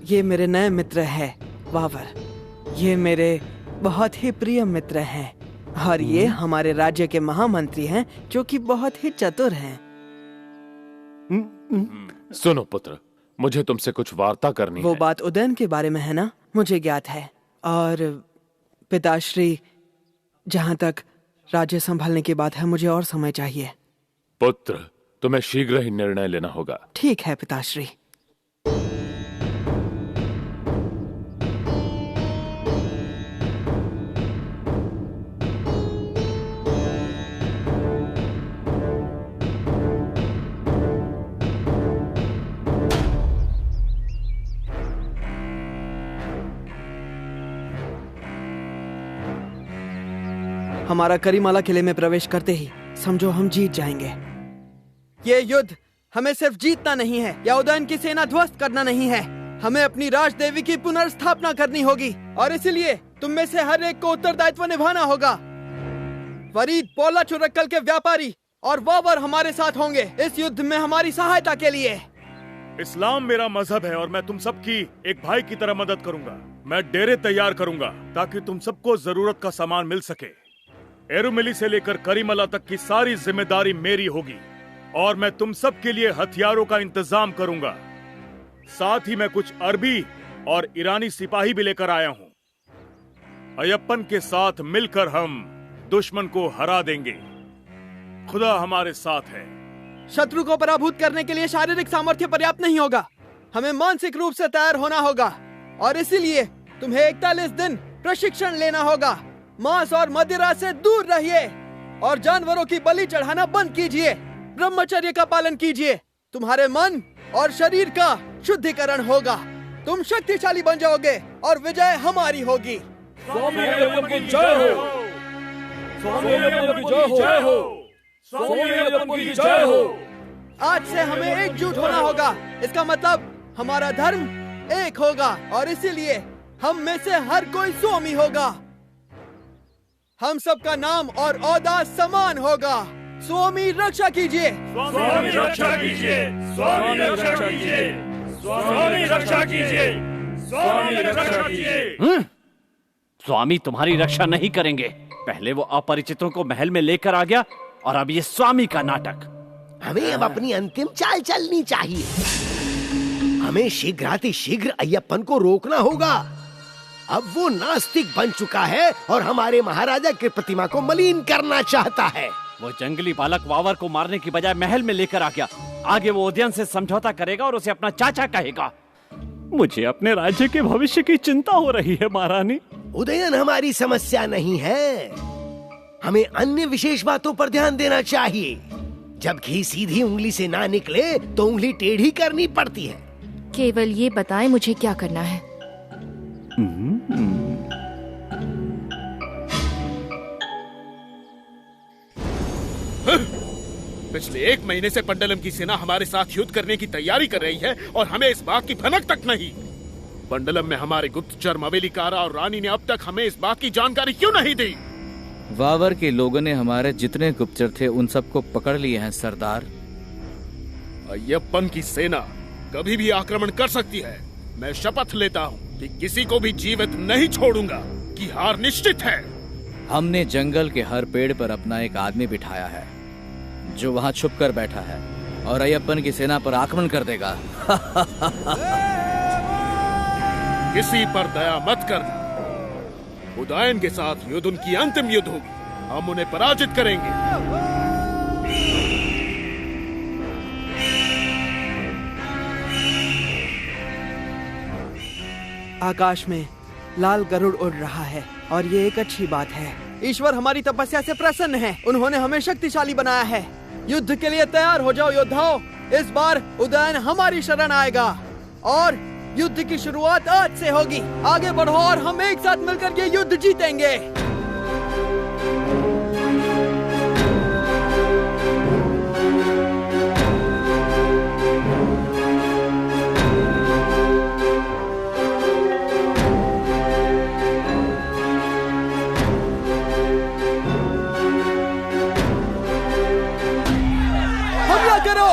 ये मेरे नए मित्र हैं वावर, ये मेरे बहुत ही प्रिय मित्र हैं, और ये हमारे राज्य के महामंत्री हैं जो कि बहुत ही चतुर हैं। सुनो पुत्र, मुझे तुमसे कुछ वार्ता करनी वो है। बात उदयन के बारे में है ना? मुझे ज्ञात है। और पिताश्री, जहाँ तक राज्य संभालने की बात है, मुझे और समय चाहिए। पुत्र, तुम्हें शीघ्र ही निर्णय लेना होगा। ठीक है पिताश्री। हमारा करीमाला किले में प्रवेश करते ही समझो हम जीत जाएंगे। ये युद्ध हमें सिर्फ जीतना नहीं है या उदयन की सेना ध्वस्त करना नहीं है, हमें अपनी राजदेवी की पुनर्स्थापना करनी होगी, और इसलिए तुम में से हर एक को उत्तरदायित्व निभाना होगा। फरीद पोला चुरक्कल के व्यापारी और वावर हमारे साथ होंगे इस युद्ध में हमारी सहायता के लिए। इस्लाम मेरा मजहब है और मैं तुम सबकी एक भाई की तरह मदद करूंगा। मैं डेरे तैयार करूंगा ताकि तुम सबको जरूरत का सामान मिल सके। एरुमिली से लेकर करीमला तक की सारी जिम्मेदारी मेरी होगी, और मैं तुम सब के लिए हथियारों का इंतजाम करूंगा। साथ ही मैं कुछ अरबी और ईरानी सिपाही भी लेकर आया हूं। अय्यप्पन के साथ मिलकर हम दुश्मन को हरा देंगे। खुदा हमारे साथ है। शत्रु को पराभूत करने के लिए शारीरिक सामर्थ्य पर्याप्त नहीं होगा, हमें मानसिक रूप से तैयार होना होगा, और इसीलिए तुम्हें 41 दिन प्रशिक्षण लेना होगा। मांस और मदिरा से दूर रहिए और जानवरों की बलि चढ़ाना बंद कीजिए। ब्रह्मचर्य का पालन कीजिए। तुम्हारे मन और शरीर का शुद्धिकरण होगा। तुम शक्तिशाली बन जाओगे और विजय हमारी होगी। स्वामी अय्यप्पन की जय हो, स्वामी अय्यप्पन की जय हो, स्वामी अय्यप्पन की जय हो। आज से हमें एकजुट होना होगा। इसका मतलब हमारा धर्म एक होगा, और इसीलिए हम में से हर कोई स्वामी होगा। हम सबका नाम और औहदा समान होगा। स्वामी रक्षा कीजिए, स्वामी रक्षा कीजिए, स्वामी रक्षा कीजिए, स्वामी रक्षा कीजिए, स्वामी रक्षा कीजिए। स्वामी तुम्हारी रक्षा नहीं करेंगे। पहले वो अपरिचितों को महल में लेकर आ गया, और अब ये स्वामी का नाटक। हमें अब अपनी अंतिम चाल चलनी चाहिए। हमें शीघ्रातिशीघ्र अय्यप्पन को रोकना होगा। अब वो नास्तिक बन चुका है और हमारे महाराजा की प्रतिमा को मलिन करना चाहता है। वो जंगली बालक वावर को मारने की बजाय महल में लेकर आ गया। आगे वो उदयन से समझौता करेगा और उसे अपना चाचा कहेगा। मुझे अपने राज्य के भविष्य की चिंता हो रही है महारानी। उदयन हमारी समस्या नहीं है, हमें अन्य विशेष बातों पर ध्यान देना चाहिए। जब घी सीधी उंगली से ना निकले तो उंगली टेढ़ी करनी पड़ती है। केवल ये बताएं मुझे क्या करना है। पिछले 1 महीने से पंडलम की सेना हमारे साथ युद्ध करने की तैयारी कर रही है और हमें इस बात की भनक तक नहीं। पंडलम में हमारे गुप्तचर मवेलिकारा और रानी ने अब तक हमें इस बात की जानकारी क्यों नहीं दी? वावर के लोगों ने हमारे जितने गुप्तचर थे उन सबको पकड़ लिए हैं सरदार। अय्यप्पन की सेना कभी भी आक्रमण कर सकती है। मैं शपथ लेता हूँ कि किसी को भी जीवित नहीं छोड़ूंगा, कि हार निश्चित है। हमने जंगल के हर पेड़ पर अपना एक आदमी बिठाया है जो वहाँ छुप कर बैठा है और अय्यप्पन की सेना पर आक्रमण कर देगा। किसी पर दया मत करना। उदयन के साथ युद्ध उनकी अंतिम युद्ध होगी। हम उन्हें पराजित करेंगे। आकाश में लाल गरुड़ उड़ रहा है और ये एक अच्छी बात है। ईश्वर हमारी तपस्या से प्रसन्न है। उन्होंने हमें शक्तिशाली बनाया है। युद्ध के लिए तैयार हो जाओ योद्धाओं। इस बार उदयन हमारी शरण आएगा और युद्ध की शुरुआत आज से होगी। आगे बढ़ो और हम एक साथ मिलकर ये युद्ध जीतेंगे। हमला करो।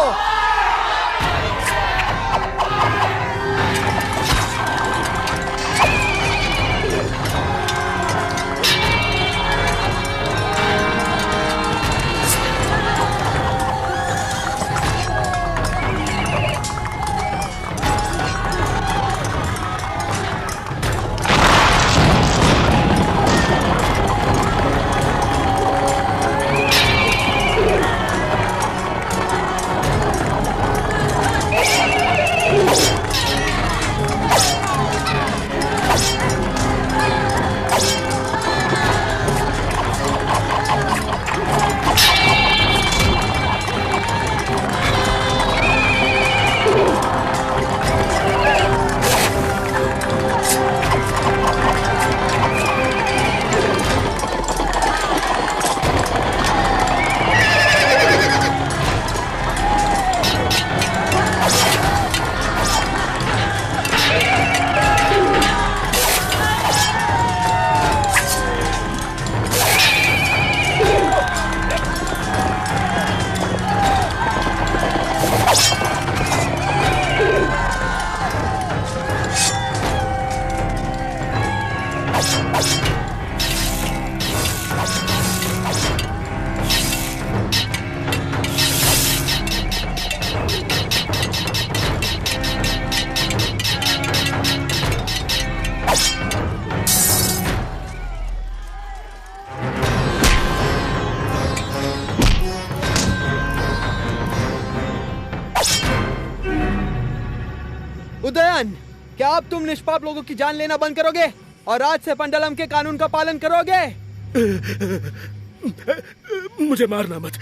उदयन, क्या अब तुम निष्पाप लोगों की जान लेना बंद करोगे और आज से पंडलम के कानून का पालन करोगे? मुझे मारना मत,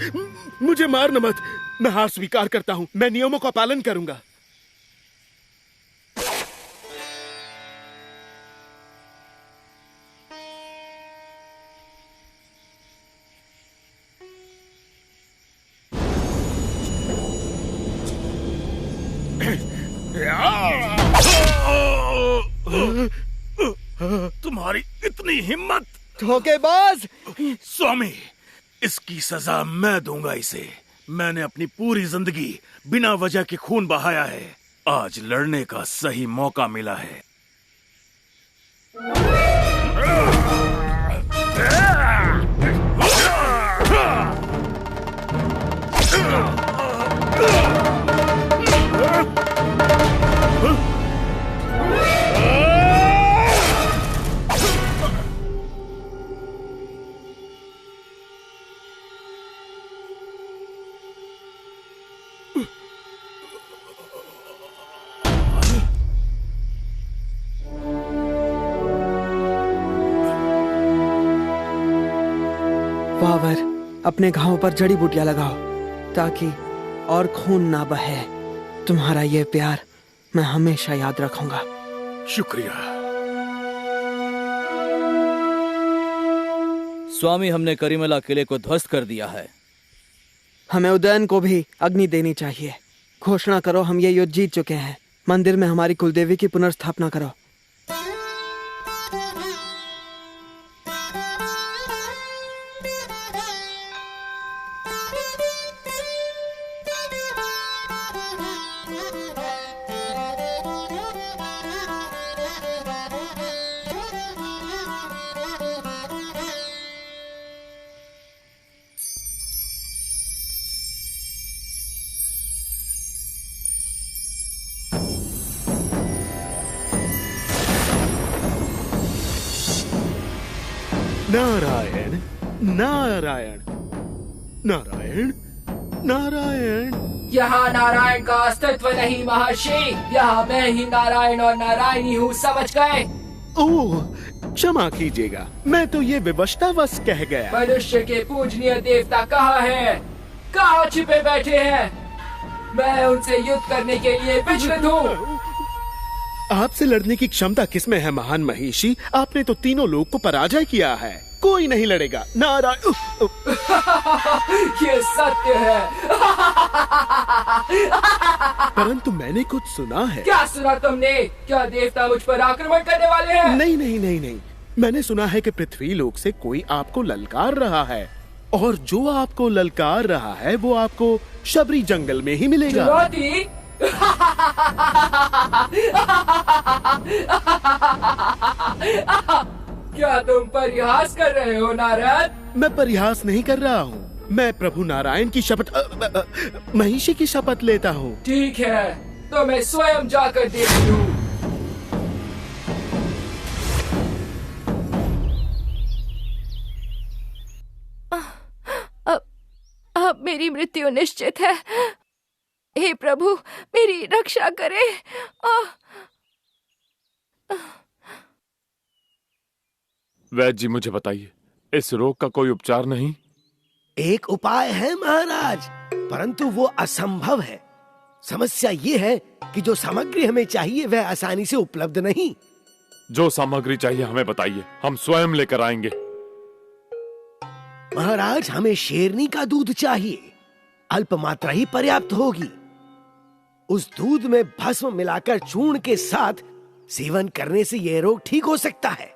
मुझे मारना मत। मैं हार स्वीकार करता हूँ। मैं नियमों का पालन करूंगा। तुम्हारी इतनी हिम्मत! धोखेबाज! स्वामी, इसकी सजा मैं दूंगा इसे। मैंने अपनी पूरी जिंदगी बिना वजह के खून बहाया है। आज लड़ने का सही मौका मिला है। यावर, अपने घावों पर जड़ी बूटियां लगाओ ताकि और खून ना बहे। तुम्हारा ये प्यार मैं हमेशा याद रखूंगा। शुक्रिया। स्वामी, हमने करीमला किले को ध्वस्त कर दिया है। हमें उदयन को भी अग्नि देनी चाहिए। घोषणा करो हम ये युद्ध जीत चुके हैं। मंदिर में हमारी कुलदेवी की पुनर्स्थापना करो। नारायण नारायण नारायण नारायण। यहाँ नारायण का अस्तित्व नहीं महर्षि, यहाँ मैं ही नारायण और नारायणी हूँ, समझ गए? ओह, क्षमा कीजिएगा, मैं तो ये विवशतावश कह गया। मनुष्य के पूजनीय देवता कहाँ हैं? कहाँ छिपे बैठे हैं? मैं उनसे युद्ध करने के लिए विचलित हूँ। आपसे लड़ने की क्षमता किसमें है महान महिषी? आपने तो तीनों लोग को पराजय किया है, कोई नहीं लड़ेगा। नारायण ये सत्य है। परंतु मैंने कुछ सुना है। क्या सुना तुमने? क्या देवता मुझ पर आक्रमण करने वाले हैं? नहीं नहीं नहीं नहीं, मैंने सुना है कि पृथ्वी लोक से कोई आपको ललकार रहा है, और जो आपको ललकार रहा है वो आपको शबरी जंगल में ही मिलेगा। चुनौती? क्या तुम परिहास कर रहे हो नारद? मैं परिहास नहीं कर रहा हूँ, मैं प्रभु नारायण की शपथ महिषी की शपथ लेता हूँ। ठीक है, तो मैं स्वयं जाकर देखती हूँ। अब मेरी मृत्यु निश्चित है। हे प्रभु, मेरी रक्षा करें। वैद्य जी, मुझे बताइए, इस रोग का कोई उपचार नहीं? एक उपाय है महाराज, परंतु वो असंभव है। समस्या ये है कि जो सामग्री हमें चाहिए वह आसानी से उपलब्ध नहीं। जो सामग्री चाहिए हमें बताइए, हम स्वयं लेकर आएंगे। महाराज, हमें शेरनी का दूध चाहिए, अल्प मात्रा ही पर्याप्त होगी। उस दूध में भस्म मिलाकर चूर्ण के साथ सेवन करने से यह रोग ठीक हो सकता है।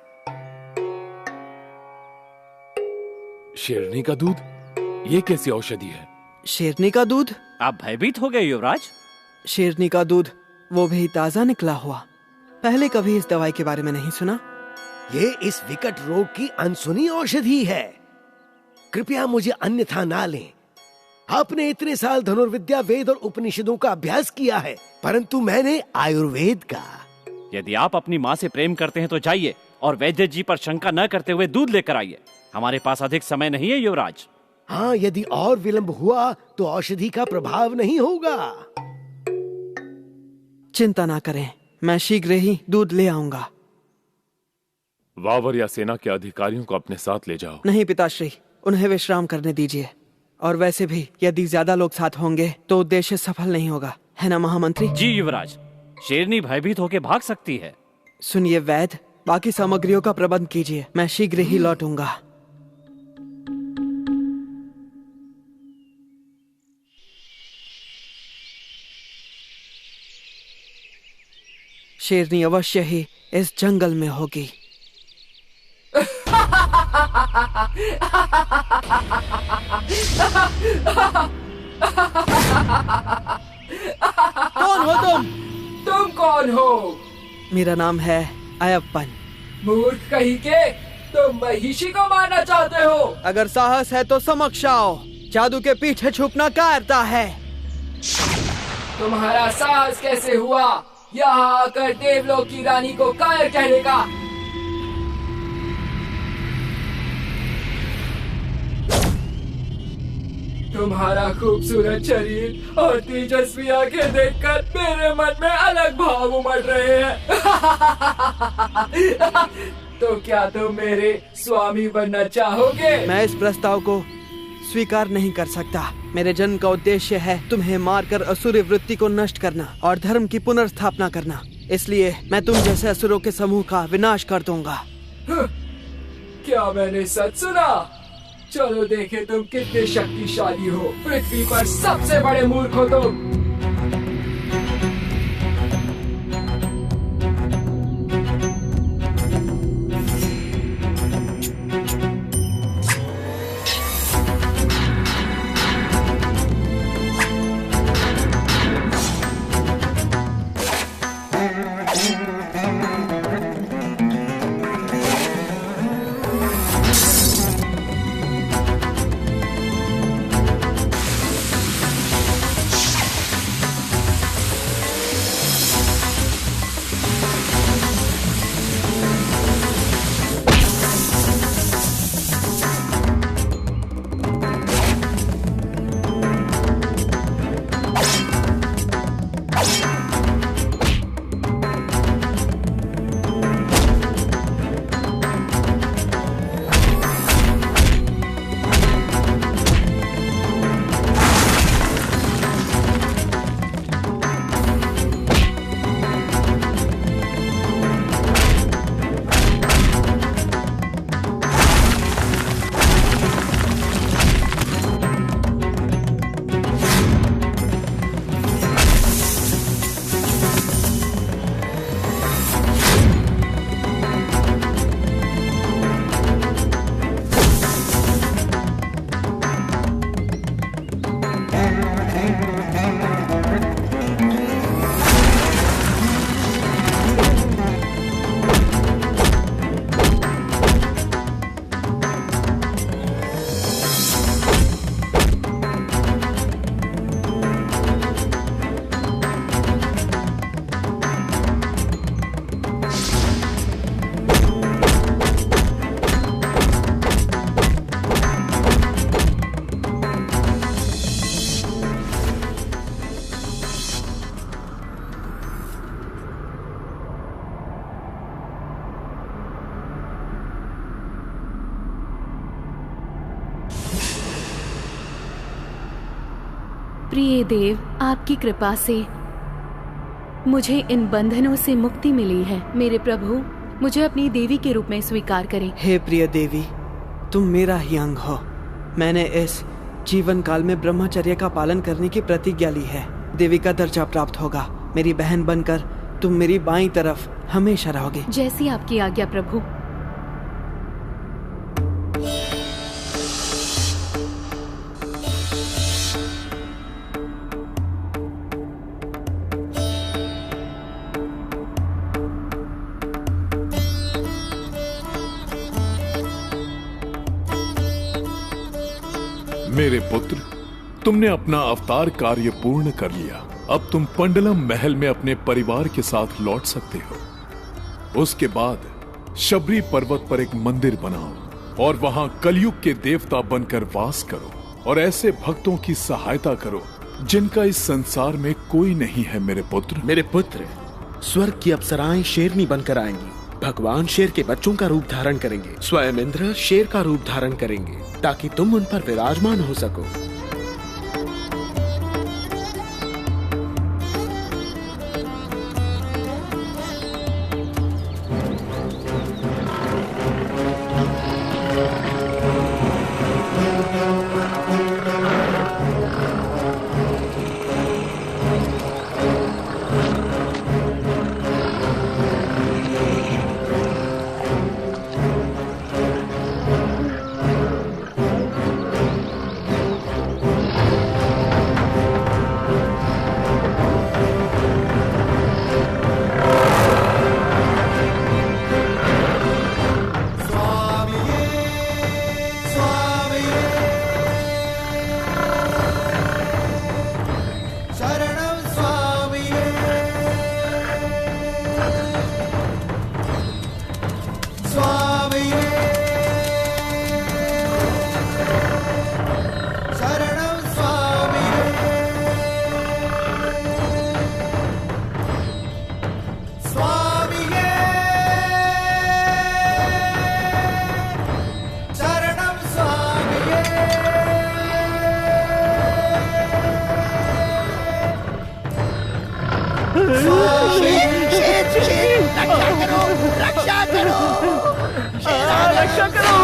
शेरनी का दूध? ये कैसी औषधि है? शेरनी का दूध? आप भयभीत हो गए युवराज? शेरनी का दूध, वो भी ताजा निकला हुआ। पहले कभी इस दवाई के बारे में नहीं सुना। ये इस विकट रोग की अनसुनी औषधि है, कृपया मुझे अन्यथा ना लें। आपने इतने साल धनुर्विद्या, वेद और उपनिषदों का अभ्यास किया है, परंतु मैंने आयुर्वेद का। यदि आप अपनी माँ से प्रेम करते हैं तो जाइए और वैद्य जी पर शंका न करते हुए दूध लेकर आइए। हमारे पास अधिक समय नहीं है युवराज। हाँ, यदि और विलंब हुआ तो औषधि का प्रभाव नहीं होगा। चिंता ना करें, मैं शीघ्र ही दूध ले आऊंगा। वावर या सेना के अधिकारियों को अपने साथ ले जाओ। नहीं पिताश्री, उन्हें विश्राम करने दीजिए। और वैसे भी यदि ज्यादा लोग साथ होंगे तो उद्देश्य सफल नहीं होगा, है ना महामंत्री? जी युवराज, शेरनी भयभीत होकर भाग सकती है। सुनिए वैद्य, बाकी सामग्रियों का प्रबंध कीजिए, मैं शीघ्र ही लौटूंगा। शेरनी अवश्य ही इस जंगल में होगी। कौन हो तुम? तुम कौन हो? मेरा नाम है अयप्पन। मूर्ख कहीं के, तुम महिषी को मारना चाहते हो? अगर साहस है तो समक्ष आओ, जादू के पीछे छुपना कायरता है। तुम्हारा साहस कैसे हुआ यहाँ आकर देवलोक की रानी को कायर कहने का? तुम्हारा खूबसूरत शरीर और तेजस्वी आंखें देखकर मेरे मन में अलग भाव उमड़ रहे हैं। तो क्या तुम मेरे स्वामी बनना चाहोगे? मैं इस प्रस्ताव को स्वीकार नहीं कर सकता। मेरे जन्म का उद्देश्य है तुम्हें मारकर असुरी वृत्ति को नष्ट करना और धर्म की पुनर्स्थापना करना। इसलिए मैं तुम जैसे असुरों के समूह का विनाश कर दूंगा। क्या मैंने सच सुना? चलो देखे तुम कितने शक्तिशाली हो। पृथ्वी पर सबसे बड़े मूर्ख हो तुम। प्रिय देव, आपकी कृपा से मुझे इन बंधनों से मुक्ति मिली है। मेरे प्रभु, मुझे अपनी देवी के रूप में स्वीकार करें। हे प्रिय देवी, तुम मेरा ही अंग हो। मैंने इस जीवन काल में ब्रह्मचर्य का पालन करने की प्रतिज्ञा ली है। देवी का दर्जा प्राप्त होगा। मेरी बहन बनकर तुम मेरी बाईं तरफ हमेशा रहोगे। जैसी आपकी आज्ञा प्रभु। मेरे पुत्र, तुमने अपना अवतार कार्य पूर्ण कर लिया। अब तुम पंडलम महल में अपने परिवार के साथ लौट सकते हो। उसके बाद शबरी पर्वत पर एक मंदिर बनाओ और वहां कलयुग के देवता बनकर वास करो और ऐसे भक्तों की सहायता करो जिनका इस संसार में कोई नहीं है। मेरे पुत्र, स्वर्ग की अप्सराएं शेरनी बनकर आएंगी। भगवान शेर के बच्चों का रूप धारण करेंगे। स्वयं इंद्र शेर का रूप धारण करेंगे ताकि तुम उन पर विराजमान हो सको। रक्षा करो। रक्षा करो।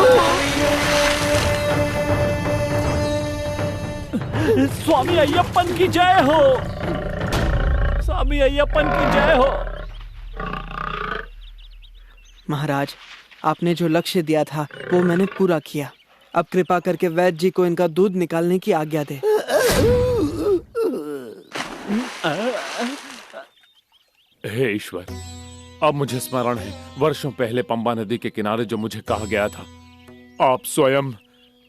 स्वामी अय्यप्पन की जय हो। स्वामी अय्यप्पन की जय हो। महाराज, आपने जो लक्ष्य दिया था वो मैंने पूरा किया। अब कृपा करके वैद्य जी को इनका दूध निकालने की आज्ञा दे। हे ईश्वर, अब मुझे स्मरण है वर्षों पहले पंबा नदी के किनारे जो मुझे कहा गया था, आप स्वयं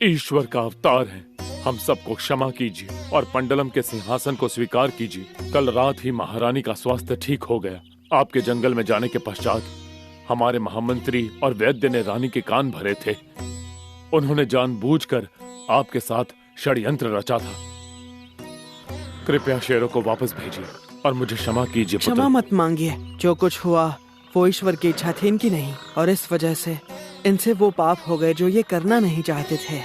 ईश्वर का अवतार हैं। हम सबको क्षमा कीजिए और पंडलम के सिंहासन को स्वीकार कीजिए। कल रात ही महारानी का स्वास्थ्य ठीक हो गया। आपके जंगल में जाने के पश्चात हमारे महामंत्री और वैद्य ने रानी के कान भरे थे। उन्होंने जानबूझकर आपके साथ षड्यंत्र रचा था। कृपया शेरों को वापस भेजिए और मुझे क्षमा कीजिए। क्षमा मत मांगिए। जो कुछ हुआ वो ईश्वर की इच्छा थी, इनकी नहीं, और इस वजह से इनसे वो पाप हो गए जो ये करना नहीं चाहते थे।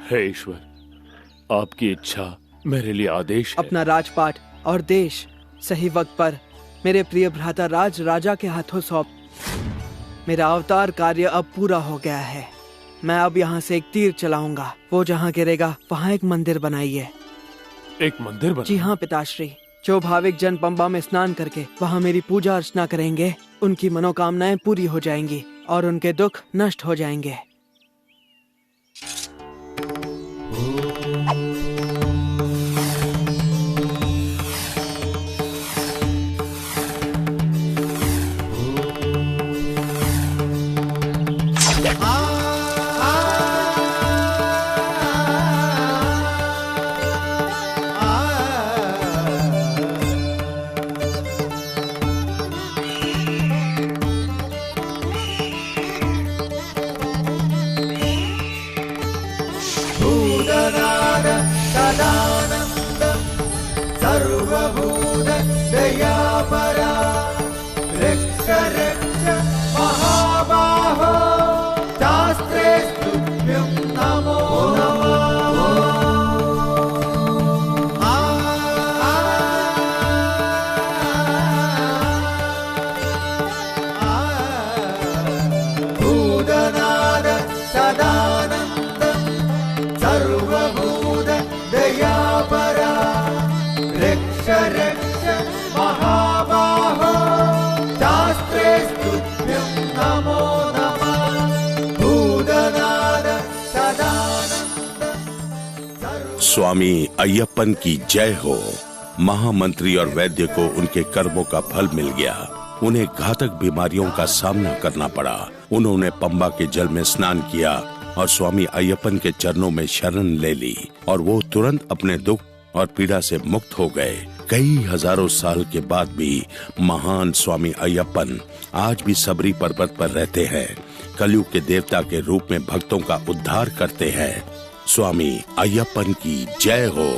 हे ईश्वर, आपकी इच्छा मेरे लिए आदेश है। अपना राजपाट और देश सही वक्त पर मेरे प्रिय भ्राता राज राजा के हाथों सौंप। मेरा अवतार कार्य अब पूरा हो गया है। मैं अब यहाँ से एक तीर चलाऊंगा। वो जहाँ गिरेगा वहाँ एक मंदिर बनाइए। एक मंदिर बना? जी हाँ पिताश्री। जो भाविक जन पंबा में स्नान करके वहाँ मेरी पूजा अर्चना करेंगे, उनकी मनोकामनाएं पूरी हो जाएंगी और उनके दुख नष्ट हो जाएंगे। सर्वभूत दयापरा रक्ष रक्ष महाबाहो शास्त्रे स्तुभ्यं नमो भूतनाद सदानन्दं सर्वभूत दयापरा रक्ष रक्ष महाबाहो शास्त्रे स्तुभ्यं नमो नमः भूतनाद सदानन्दं। स्वामी अय्यप्पन की जय हो। महामंत्री और वैद्य को उनके कर्मों का फल मिल गया। उन्हें घातक बीमारियों का सामना करना पड़ा। उन्होंने पंबा के जल में स्नान किया और स्वामी अय्यप्पन के चरणों में शरण ले ली और वो तुरंत अपने दुख और पीड़ा से मुक्त हो गए। कई हजारों साल के बाद भी महान स्वामी अय्यप्पन आज भी सबरी पर्वत पर रहते हैं। कलयुग के देवता के रूप में भक्तों का उद्धार करते हैं। स्वामी अय्यप्पन की जय हो।